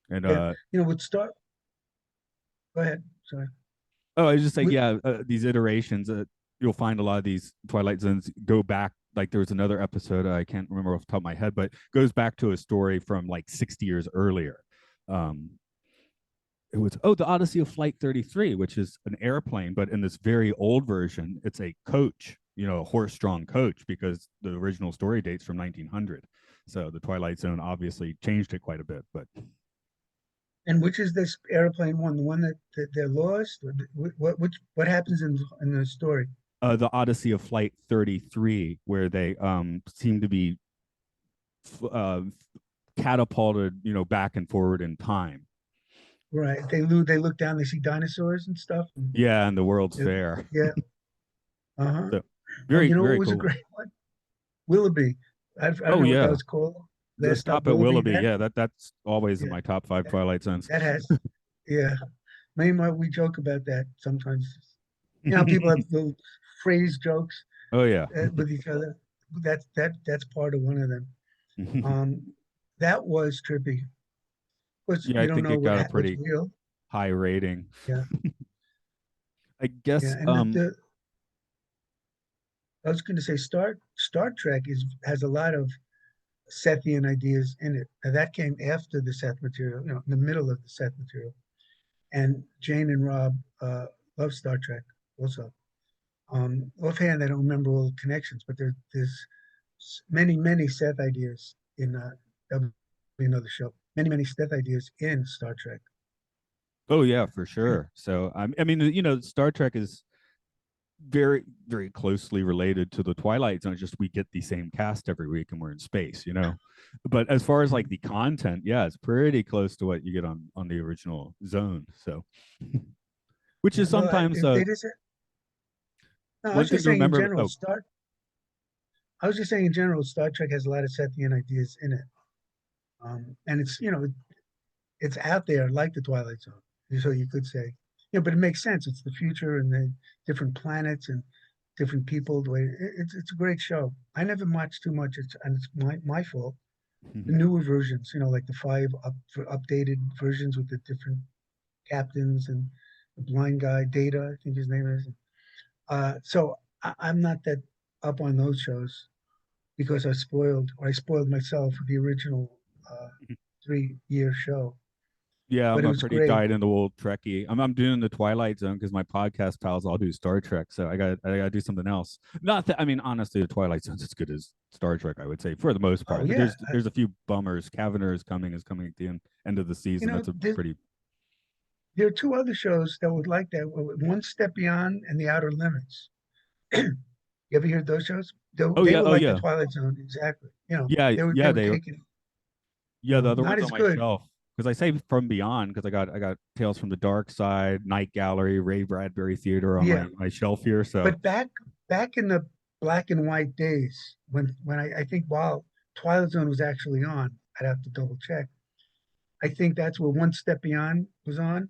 [SPEAKER 1] And
[SPEAKER 2] Yeah, with Star. Go ahead. Sorry.
[SPEAKER 1] oh, I was just saying,
[SPEAKER 2] With,
[SPEAKER 1] yeah, these iterations, you'll find a lot of these Twilight Zones go back. Like there was another episode, I can't remember off the top of my head, but goes back to a story from like 60 years earlier. Um, it was, oh, the Odyssey of Flight 33, which is an airplane, but in this very old version, it's a coach, a horse-drawn coach, because the original story dates from 1900. So the Twilight Zone obviously changed it quite a bit, but
[SPEAKER 2] and which is this airplane one? The one that they're lost? Or what happens in the story?
[SPEAKER 1] the Odyssey of Flight 33, where they seem to be uh, catapulted, back and forward in time.
[SPEAKER 2] Right. They look down, they see dinosaurs and stuff. And
[SPEAKER 1] Yeah, and the World's Fair.
[SPEAKER 2] yeah. Uh-huh.
[SPEAKER 1] So
[SPEAKER 2] Oh,
[SPEAKER 1] very,
[SPEAKER 2] what
[SPEAKER 1] very
[SPEAKER 2] was a
[SPEAKER 1] cool.
[SPEAKER 2] great one? Willoughby. I don't
[SPEAKER 1] Oh
[SPEAKER 2] know what that
[SPEAKER 1] yeah,
[SPEAKER 2] was called.
[SPEAKER 1] the
[SPEAKER 2] That
[SPEAKER 1] stop
[SPEAKER 2] stop
[SPEAKER 1] at
[SPEAKER 2] Willoughby.
[SPEAKER 1] Willoughby. Yeah, that's always in
[SPEAKER 2] Yeah,
[SPEAKER 1] my top five
[SPEAKER 2] that,
[SPEAKER 1] Twilight Zones.
[SPEAKER 2] that has, yeah. We joke about that sometimes. People have little phrase jokes
[SPEAKER 1] Oh yeah.
[SPEAKER 2] with each other. That's part of one of them. Um, that was trippy. Of course,
[SPEAKER 1] Yeah,
[SPEAKER 2] we
[SPEAKER 1] I
[SPEAKER 2] don't
[SPEAKER 1] think
[SPEAKER 2] know
[SPEAKER 1] it got a
[SPEAKER 2] what's
[SPEAKER 1] pretty
[SPEAKER 2] real.
[SPEAKER 1] high rating.
[SPEAKER 2] Yeah,
[SPEAKER 1] I
[SPEAKER 2] yeah.
[SPEAKER 1] guess
[SPEAKER 2] And I was going to say Star Trek has a lot of Sethian ideas in it. Now that came after the Seth material, in the middle of the Seth material. And Jane and Rob love Star Trek also. Offhand, I don't remember all the connections, but there's many Seth ideas in that'll be another show. Many Seth ideas in Star Trek.
[SPEAKER 1] oh yeah, for sure. So I mean, Star Trek is very, very closely related to the Twilight Zone. Just we get the same cast every week and we're in space, But as far as like the content, yeah, it's pretty close to what you get on the original Zone. So, which
[SPEAKER 2] Yeah,
[SPEAKER 1] is
[SPEAKER 2] well,
[SPEAKER 1] sometimes
[SPEAKER 2] it is. No, I
[SPEAKER 1] one
[SPEAKER 2] was
[SPEAKER 1] thing
[SPEAKER 2] just
[SPEAKER 1] to
[SPEAKER 2] saying in
[SPEAKER 1] remember.
[SPEAKER 2] general.
[SPEAKER 1] Oh,
[SPEAKER 2] I was just saying in general, Star Trek has a lot of Sethian ideas in it, and it's out there like the Twilight Zone. So you could say, but it makes sense. It's the future and the different planets and different people. The way it's a great show. I never watched too much. It's my fault. The newer versions, like the updated versions with the different captains and the blind guy, Data, I think his name is. So I'm not that up on those shows because I spoiled myself with the original 3-year show.
[SPEAKER 1] yeah,
[SPEAKER 2] But
[SPEAKER 1] I'm
[SPEAKER 2] it
[SPEAKER 1] a
[SPEAKER 2] was
[SPEAKER 1] pretty
[SPEAKER 2] great.
[SPEAKER 1] dyed in the wool Trekkie. I'm doing the Twilight Zone because my podcast pals all do Star Trek, so I got to do something else. Not that I mean, honestly, the Twilight Zone's as good as Star Trek, I would say, for the most
[SPEAKER 2] Oh
[SPEAKER 1] part. But
[SPEAKER 2] yeah,
[SPEAKER 1] there's a few bummers. Kavanagh is coming at the end of the season. That's a
[SPEAKER 2] there,
[SPEAKER 1] pretty.
[SPEAKER 2] there are two other shows that would like that. One Step Beyond and The Outer Limits. You ever hear those shows?
[SPEAKER 1] Oh
[SPEAKER 2] They
[SPEAKER 1] yeah,
[SPEAKER 2] were
[SPEAKER 1] oh
[SPEAKER 2] like the
[SPEAKER 1] yeah,
[SPEAKER 2] Twilight Zone, exactly.
[SPEAKER 1] yeah,
[SPEAKER 2] They
[SPEAKER 1] yeah.
[SPEAKER 2] were
[SPEAKER 1] They
[SPEAKER 2] taking,
[SPEAKER 1] Yeah, the other
[SPEAKER 2] not
[SPEAKER 1] ones on
[SPEAKER 2] as
[SPEAKER 1] my
[SPEAKER 2] good.
[SPEAKER 1] shelf because I say From Beyond because I got Tales from the Dark Side, Night Gallery, Ray Bradbury Theater on
[SPEAKER 2] Yeah,
[SPEAKER 1] my shelf here. So
[SPEAKER 2] but back in the black and white days when I think while Twilight Zone was actually on, I'd have to double check. I think that's where One Step Beyond was on,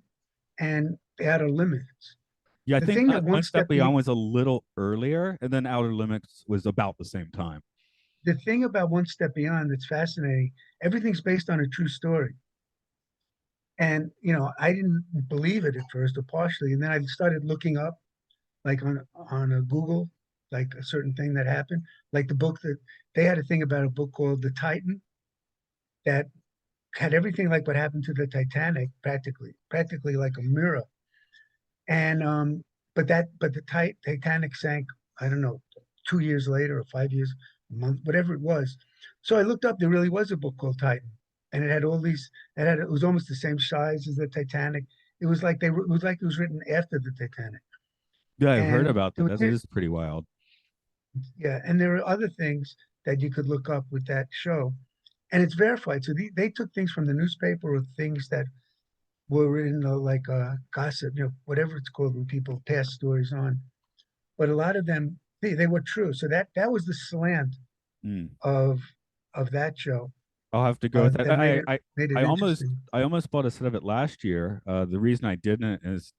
[SPEAKER 2] and The Outer Limits.
[SPEAKER 1] yeah, I
[SPEAKER 2] The
[SPEAKER 1] think
[SPEAKER 2] thing that
[SPEAKER 1] One Step Beyond was a little earlier, and then Outer Limits was about the same time.
[SPEAKER 2] the thing about One Step Beyond that's fascinating, everything's based on a true story. And I didn't believe it at first, or partially, and then I started looking up, like on a Google, like a certain thing that happened, like the book that they had a thing about a book called The Titan that had everything like what happened to the Titanic, practically like a mirror. And but the Titanic sank, I don't know, 2 years later or 5 years, a month, whatever it was. So I looked up. There really was a book called Titan, and it had all these. It was almost the same size as the Titanic. It was like it was like it was written after the Titanic.
[SPEAKER 1] Yeah, I've heard
[SPEAKER 2] And
[SPEAKER 1] about
[SPEAKER 2] there
[SPEAKER 1] that.
[SPEAKER 2] was
[SPEAKER 1] That is pretty wild.
[SPEAKER 2] yeah, and there are other things that you could look up with that show, and it's verified. So they took things from the newspaper or things that were in like gossip, whatever it's called when people pass stories on. But a lot of them they were true. So that was the slant
[SPEAKER 1] Mm.
[SPEAKER 2] of that show
[SPEAKER 1] I'll have to go with that.
[SPEAKER 2] that made it
[SPEAKER 1] I almost
[SPEAKER 2] interesting.
[SPEAKER 1] I almost bought a set of it last year. The reason I didn't is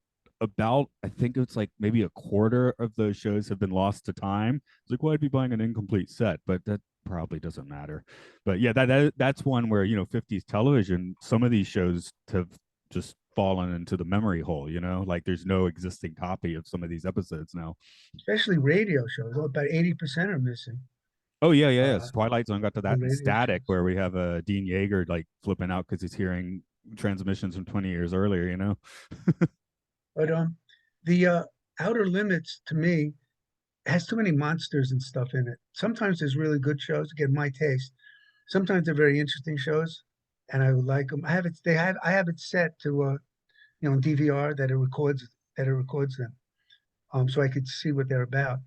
[SPEAKER 1] about, I think it's like maybe a quarter of those shows have been lost to time. It's like, why I'd be buying an incomplete set, but that probably doesn't matter. But yeah, that's one where, 50s television, some of these shows have just fallen into the memory hole, like there's no existing copy of some of these episodes now.
[SPEAKER 2] Especially radio shows. About 80% are missing.
[SPEAKER 1] Oh yeah, yeah,
[SPEAKER 2] Uh,
[SPEAKER 1] yes. Twilight Zone got to
[SPEAKER 2] on
[SPEAKER 1] that in
[SPEAKER 2] radio
[SPEAKER 1] Static,
[SPEAKER 2] shows.
[SPEAKER 1] where we have Dean Yeager like flipping out because he's hearing transmissions from 20 years earlier.
[SPEAKER 2] But the Outer Limits to me has too many monsters and stuff in it. Sometimes there's really good shows, again, my taste. Sometimes they're very interesting shows, and I would like them. I have it set to DVR that it records them, so I could see what they're about.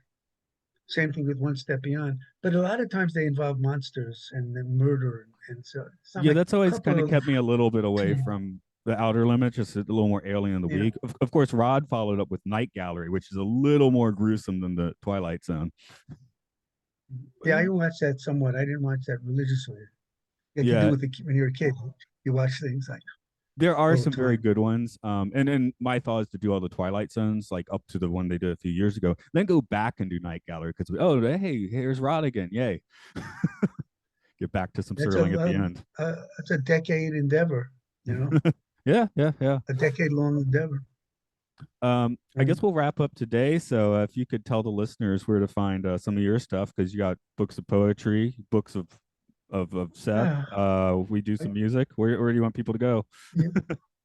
[SPEAKER 2] Same thing with One Step Beyond. But a lot of times they involve monsters and then murder, and so it's not
[SPEAKER 1] Yeah,
[SPEAKER 2] like
[SPEAKER 1] that's
[SPEAKER 2] a
[SPEAKER 1] always kind
[SPEAKER 2] couple
[SPEAKER 1] of
[SPEAKER 2] of
[SPEAKER 1] kept me a little bit away
[SPEAKER 2] yeah,
[SPEAKER 1] from the Outer Limits, just a little more Alien of the
[SPEAKER 2] yeah.
[SPEAKER 1] Week. Of course, Rod followed up with Night Gallery, which is a little more gruesome than the Twilight Zone.
[SPEAKER 2] Yeah, I watched that somewhat. I didn't watch that religiously. Like you do
[SPEAKER 1] Yeah,
[SPEAKER 2] with when you're a kid, you watch things like
[SPEAKER 1] there are
[SPEAKER 2] all the
[SPEAKER 1] some very
[SPEAKER 2] time.
[SPEAKER 1] good ones. And my thought is to do all the Twilight Zones, like up to the one they did a few years ago, then go back and do Night Gallery because hey, here's Rod again, yay! Get back to some
[SPEAKER 2] That's
[SPEAKER 1] Serling at the end.
[SPEAKER 2] that's a decade endeavor,
[SPEAKER 1] Yeah, yeah, yeah.
[SPEAKER 2] a decade long endeavor.
[SPEAKER 1] I guess
[SPEAKER 2] And
[SPEAKER 1] we'll wrap up today. So if you could tell the listeners where to find some of your stuff, because you got books of poetry, books of Seth.
[SPEAKER 2] uh,
[SPEAKER 1] We do
[SPEAKER 2] I,
[SPEAKER 1] some music. Where do you want people to go?
[SPEAKER 2] yeah.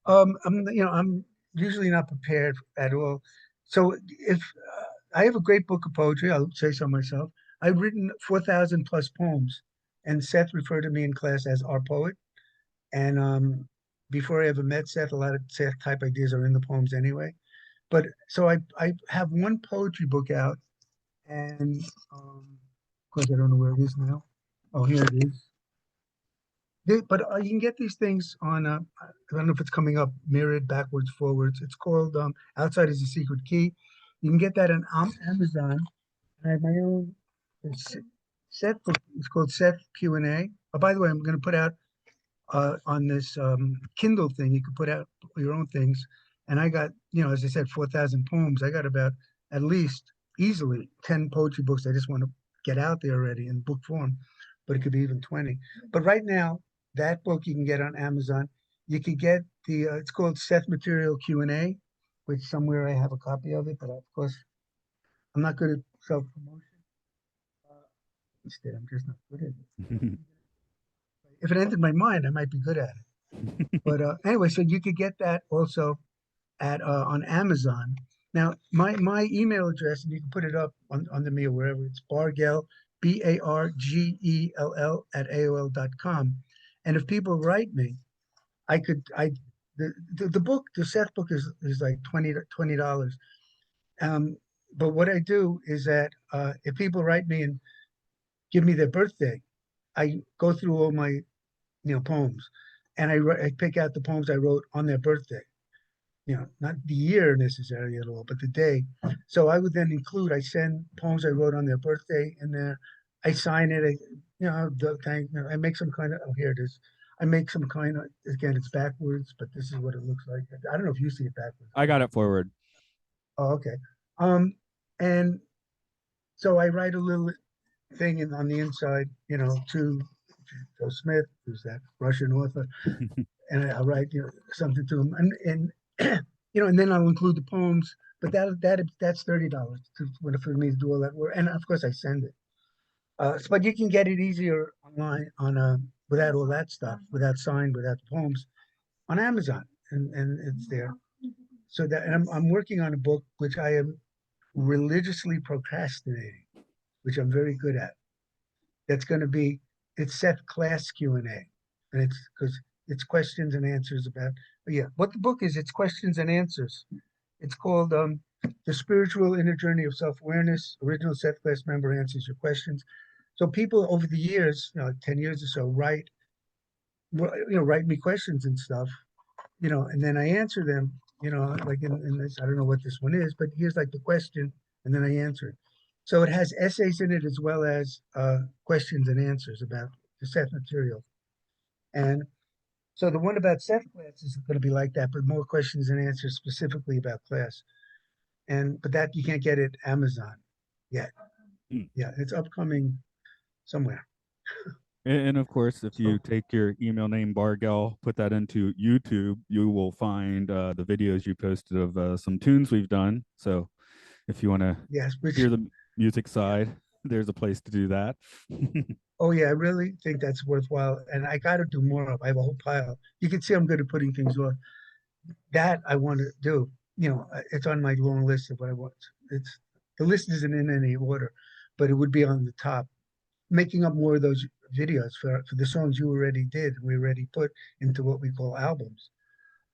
[SPEAKER 2] I'm usually not prepared at all. So if I have a great book of poetry, I'll say so myself. I've written 4,000 plus poems, and Seth referred to me in class as our poet. And before I ever met Seth, a lot of Seth type ideas are in the poems anyway. But so I have one poetry book out, and of course I don't know where it is now. Oh, here it is. But you can get these things on, I don't know if it's coming up, mirrored, backwards, forwards. It's called Outside is a Secret Key. You can get that on Amazon. I have my own Seth book. It's called Seth Q&A. Oh, by the way, I'm going to put out on this Kindle thing, you could put out your own things. And I got, as I said, 4,000 poems. I got about at least easily 10 poetry books. I just want to get out there already in book form, but it could be even 20. But right now, that book you can get on Amazon. You could get it's called Seth Material Q&A, which somewhere I have a copy of it, but of course, I'm not good at self-promotion. Instead, I'm just not good at it. If it entered my mind, I might be good at it. But anyway, so you could get that also at on Amazon. Now, my email address, and you can put it up on the me or wherever. It's Bargell, Bargell at AOL.com. And if people write me, the book, the Seth book is like $20. Um, but what I do is that if people write me and give me their birthday, I go through all my poems, and I pick out the poems I wrote on their birthday. Not the year necessarily at all, but the day. So I would then I send poems I wrote on their birthday in there. I sign it. I make some kind of, oh, here it is. I make some kind of, again, it's backwards, but this is what it looks like. I don't know if you see it backwards.
[SPEAKER 1] I got it forward.
[SPEAKER 2] Oh, okay. And so I write a little thing on the inside, to Joe Smith, who's that Russian author, and I'll write something to him, and and then I'll include the poems. But that's $30 for me to do all that work, and of course I send it. But you can get it easier online without all that stuff, without signed, without the poems, on Amazon, and it's there. So that, and I'm working on a book which I am religiously procrastinating, which I'm very good at. That's going to be it's Seth Class Q&A, and it's because it's questions and answers about what the book is. It's questions and answers. It's called The Spiritual Inner Journey of Self-Awareness. Original Seth Class member answers your questions. So people over the years, 10 years or so, write me questions and stuff, and then I answer them, like in this, I don't know what this one is, but here's like the question, and then I answer it. So it has essays in it as well as questions and answers about the set material. And So the one about Seth class is going to be like that, but more questions and answers specifically about class. But that you can't get at Amazon yet.
[SPEAKER 1] Mm.
[SPEAKER 2] Yeah, it's upcoming somewhere.
[SPEAKER 1] And of course, if you
[SPEAKER 2] So
[SPEAKER 1] take your email name Bargel, put that into YouTube, you will find the videos you posted of some tunes we've done. So if you want to
[SPEAKER 2] yes, which
[SPEAKER 1] hear the music
[SPEAKER 2] yeah.
[SPEAKER 1] side, there's a place to do that.
[SPEAKER 2] Oh yeah, I really think that's worthwhile, and I got to do more of. I have a whole pile. You can see I'm good at putting things off. That I want to do. It's on my long list of what I want. It's the list isn't in any order, but it would be on the top. Making up more of those videos for the songs you already did. We already put into what we call albums.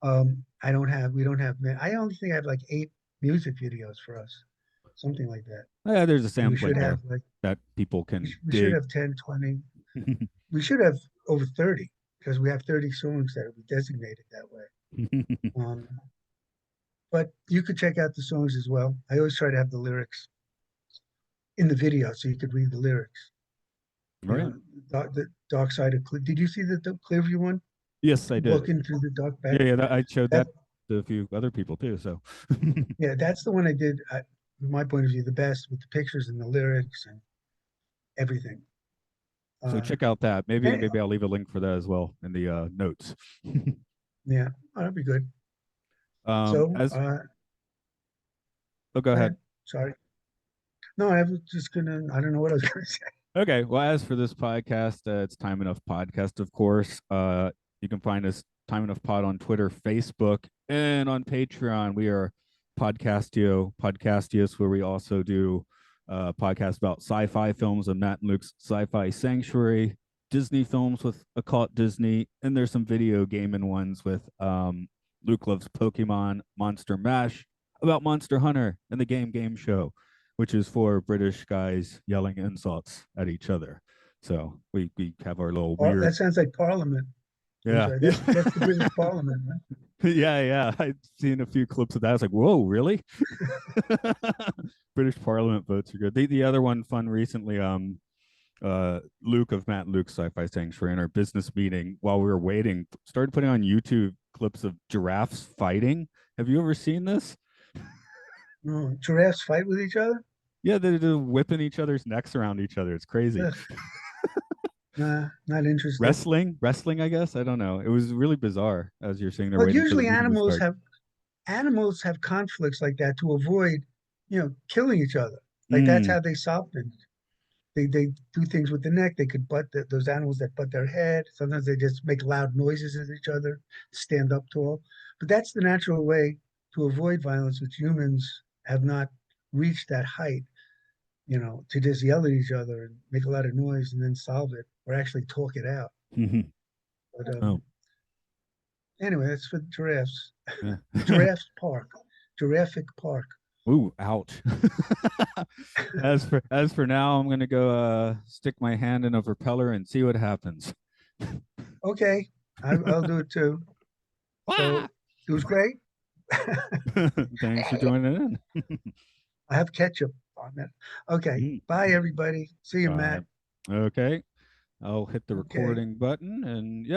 [SPEAKER 2] We don't have. I only think I have like 8 music videos for us, something like that.
[SPEAKER 1] Yeah, there's a
[SPEAKER 2] And we
[SPEAKER 1] sampling
[SPEAKER 2] should have
[SPEAKER 1] there
[SPEAKER 2] like
[SPEAKER 1] that people can
[SPEAKER 2] we should
[SPEAKER 1] dig.
[SPEAKER 2] have 10, 20. We should have over 30 because we have 30 songs that we designated that way. Um, but you could check out the songs as well. I always try to have the lyrics in the video so you could read the lyrics.
[SPEAKER 1] All right.
[SPEAKER 2] The dark side of Did you see the Clearview one?
[SPEAKER 1] Yes, I did.
[SPEAKER 2] Walking through the dark back.
[SPEAKER 1] Yeah, yeah. I showed
[SPEAKER 2] That
[SPEAKER 1] that to a few other people too. So,
[SPEAKER 2] yeah, that's the one I did. From my point of view, the best with the pictures and the lyrics and everything.
[SPEAKER 1] so
[SPEAKER 2] Uh,
[SPEAKER 1] check out that. Maybe
[SPEAKER 2] and,
[SPEAKER 1] maybe I'll leave a link for that as well in the notes.
[SPEAKER 2] yeah, that'd be good. So,
[SPEAKER 1] As oh, go
[SPEAKER 2] go
[SPEAKER 1] ahead.
[SPEAKER 2] ahead. Sorry. No, I was just gonna. I don't know what I was gonna say.
[SPEAKER 1] Okay. Well, as for this podcast, it's Time Enough Podcast, of course. You can find us Time Enough Pod on Twitter, Facebook, and on Patreon. We are Podcastios, where we also do podcasts about sci-fi films and Matt and Luke's Sci-Fi Sanctuary, Disney films with Occult Disney, and there's some video gaming ones with Luke Loves Pokemon, Monster Mash, about Monster Hunter, and the Game Show, which is for British guys yelling insults at each other. So we have our little
[SPEAKER 2] That
[SPEAKER 1] weird,
[SPEAKER 2] sounds like Parliament. I'm
[SPEAKER 1] yeah,
[SPEAKER 2] sorry.
[SPEAKER 1] yeah,
[SPEAKER 2] That's the British Parliament, right?
[SPEAKER 1] yeah, yeah. I've seen a few clips of that. I was like, whoa, really? British Parliament votes are good. The other one fun recently, Luke of Matt and Luke's Sci-Fi Sanctuary in our business meeting while we were waiting, started putting on YouTube clips of giraffes fighting. Have you ever seen this?
[SPEAKER 2] No, giraffes fight with each other?
[SPEAKER 1] Yeah, they're whipping each other's necks around each other. It's crazy.
[SPEAKER 2] Ugh, nah, not interested.
[SPEAKER 1] Wrestling, I guess. I don't know. It was really bizarre as you're sitting there
[SPEAKER 2] Well,
[SPEAKER 1] waiting for the
[SPEAKER 2] usually
[SPEAKER 1] meeting to start.
[SPEAKER 2] animals have conflicts like that to avoid, killing each other. Like that's
[SPEAKER 1] Mm.
[SPEAKER 2] how they solve things. They do things with the neck. They could those animals that butt their head. Sometimes they just make loud noises at each other, stand up tall. But that's the natural way to avoid violence, which humans have not reached that height, to just yell at each other and make a lot of noise and then solve it or actually talk it out.
[SPEAKER 1] Mhm.
[SPEAKER 2] But
[SPEAKER 1] Oh,
[SPEAKER 2] anyway, that's for giraffes.
[SPEAKER 1] yeah.
[SPEAKER 2] Giraffic Park.
[SPEAKER 1] Ooh, ouch. As for now, I'm gonna go stick my hand in a propeller and see what happens.
[SPEAKER 2] Okay, I'll do it too. So it was great.
[SPEAKER 1] Thanks for joining in.
[SPEAKER 2] I have ketchup on that. Okay,
[SPEAKER 1] Mm.
[SPEAKER 2] bye everybody. See you,
[SPEAKER 1] Bye.
[SPEAKER 2] Matt.
[SPEAKER 1] Okay. I'll hit the
[SPEAKER 2] Okay.
[SPEAKER 1] recording button and yeah.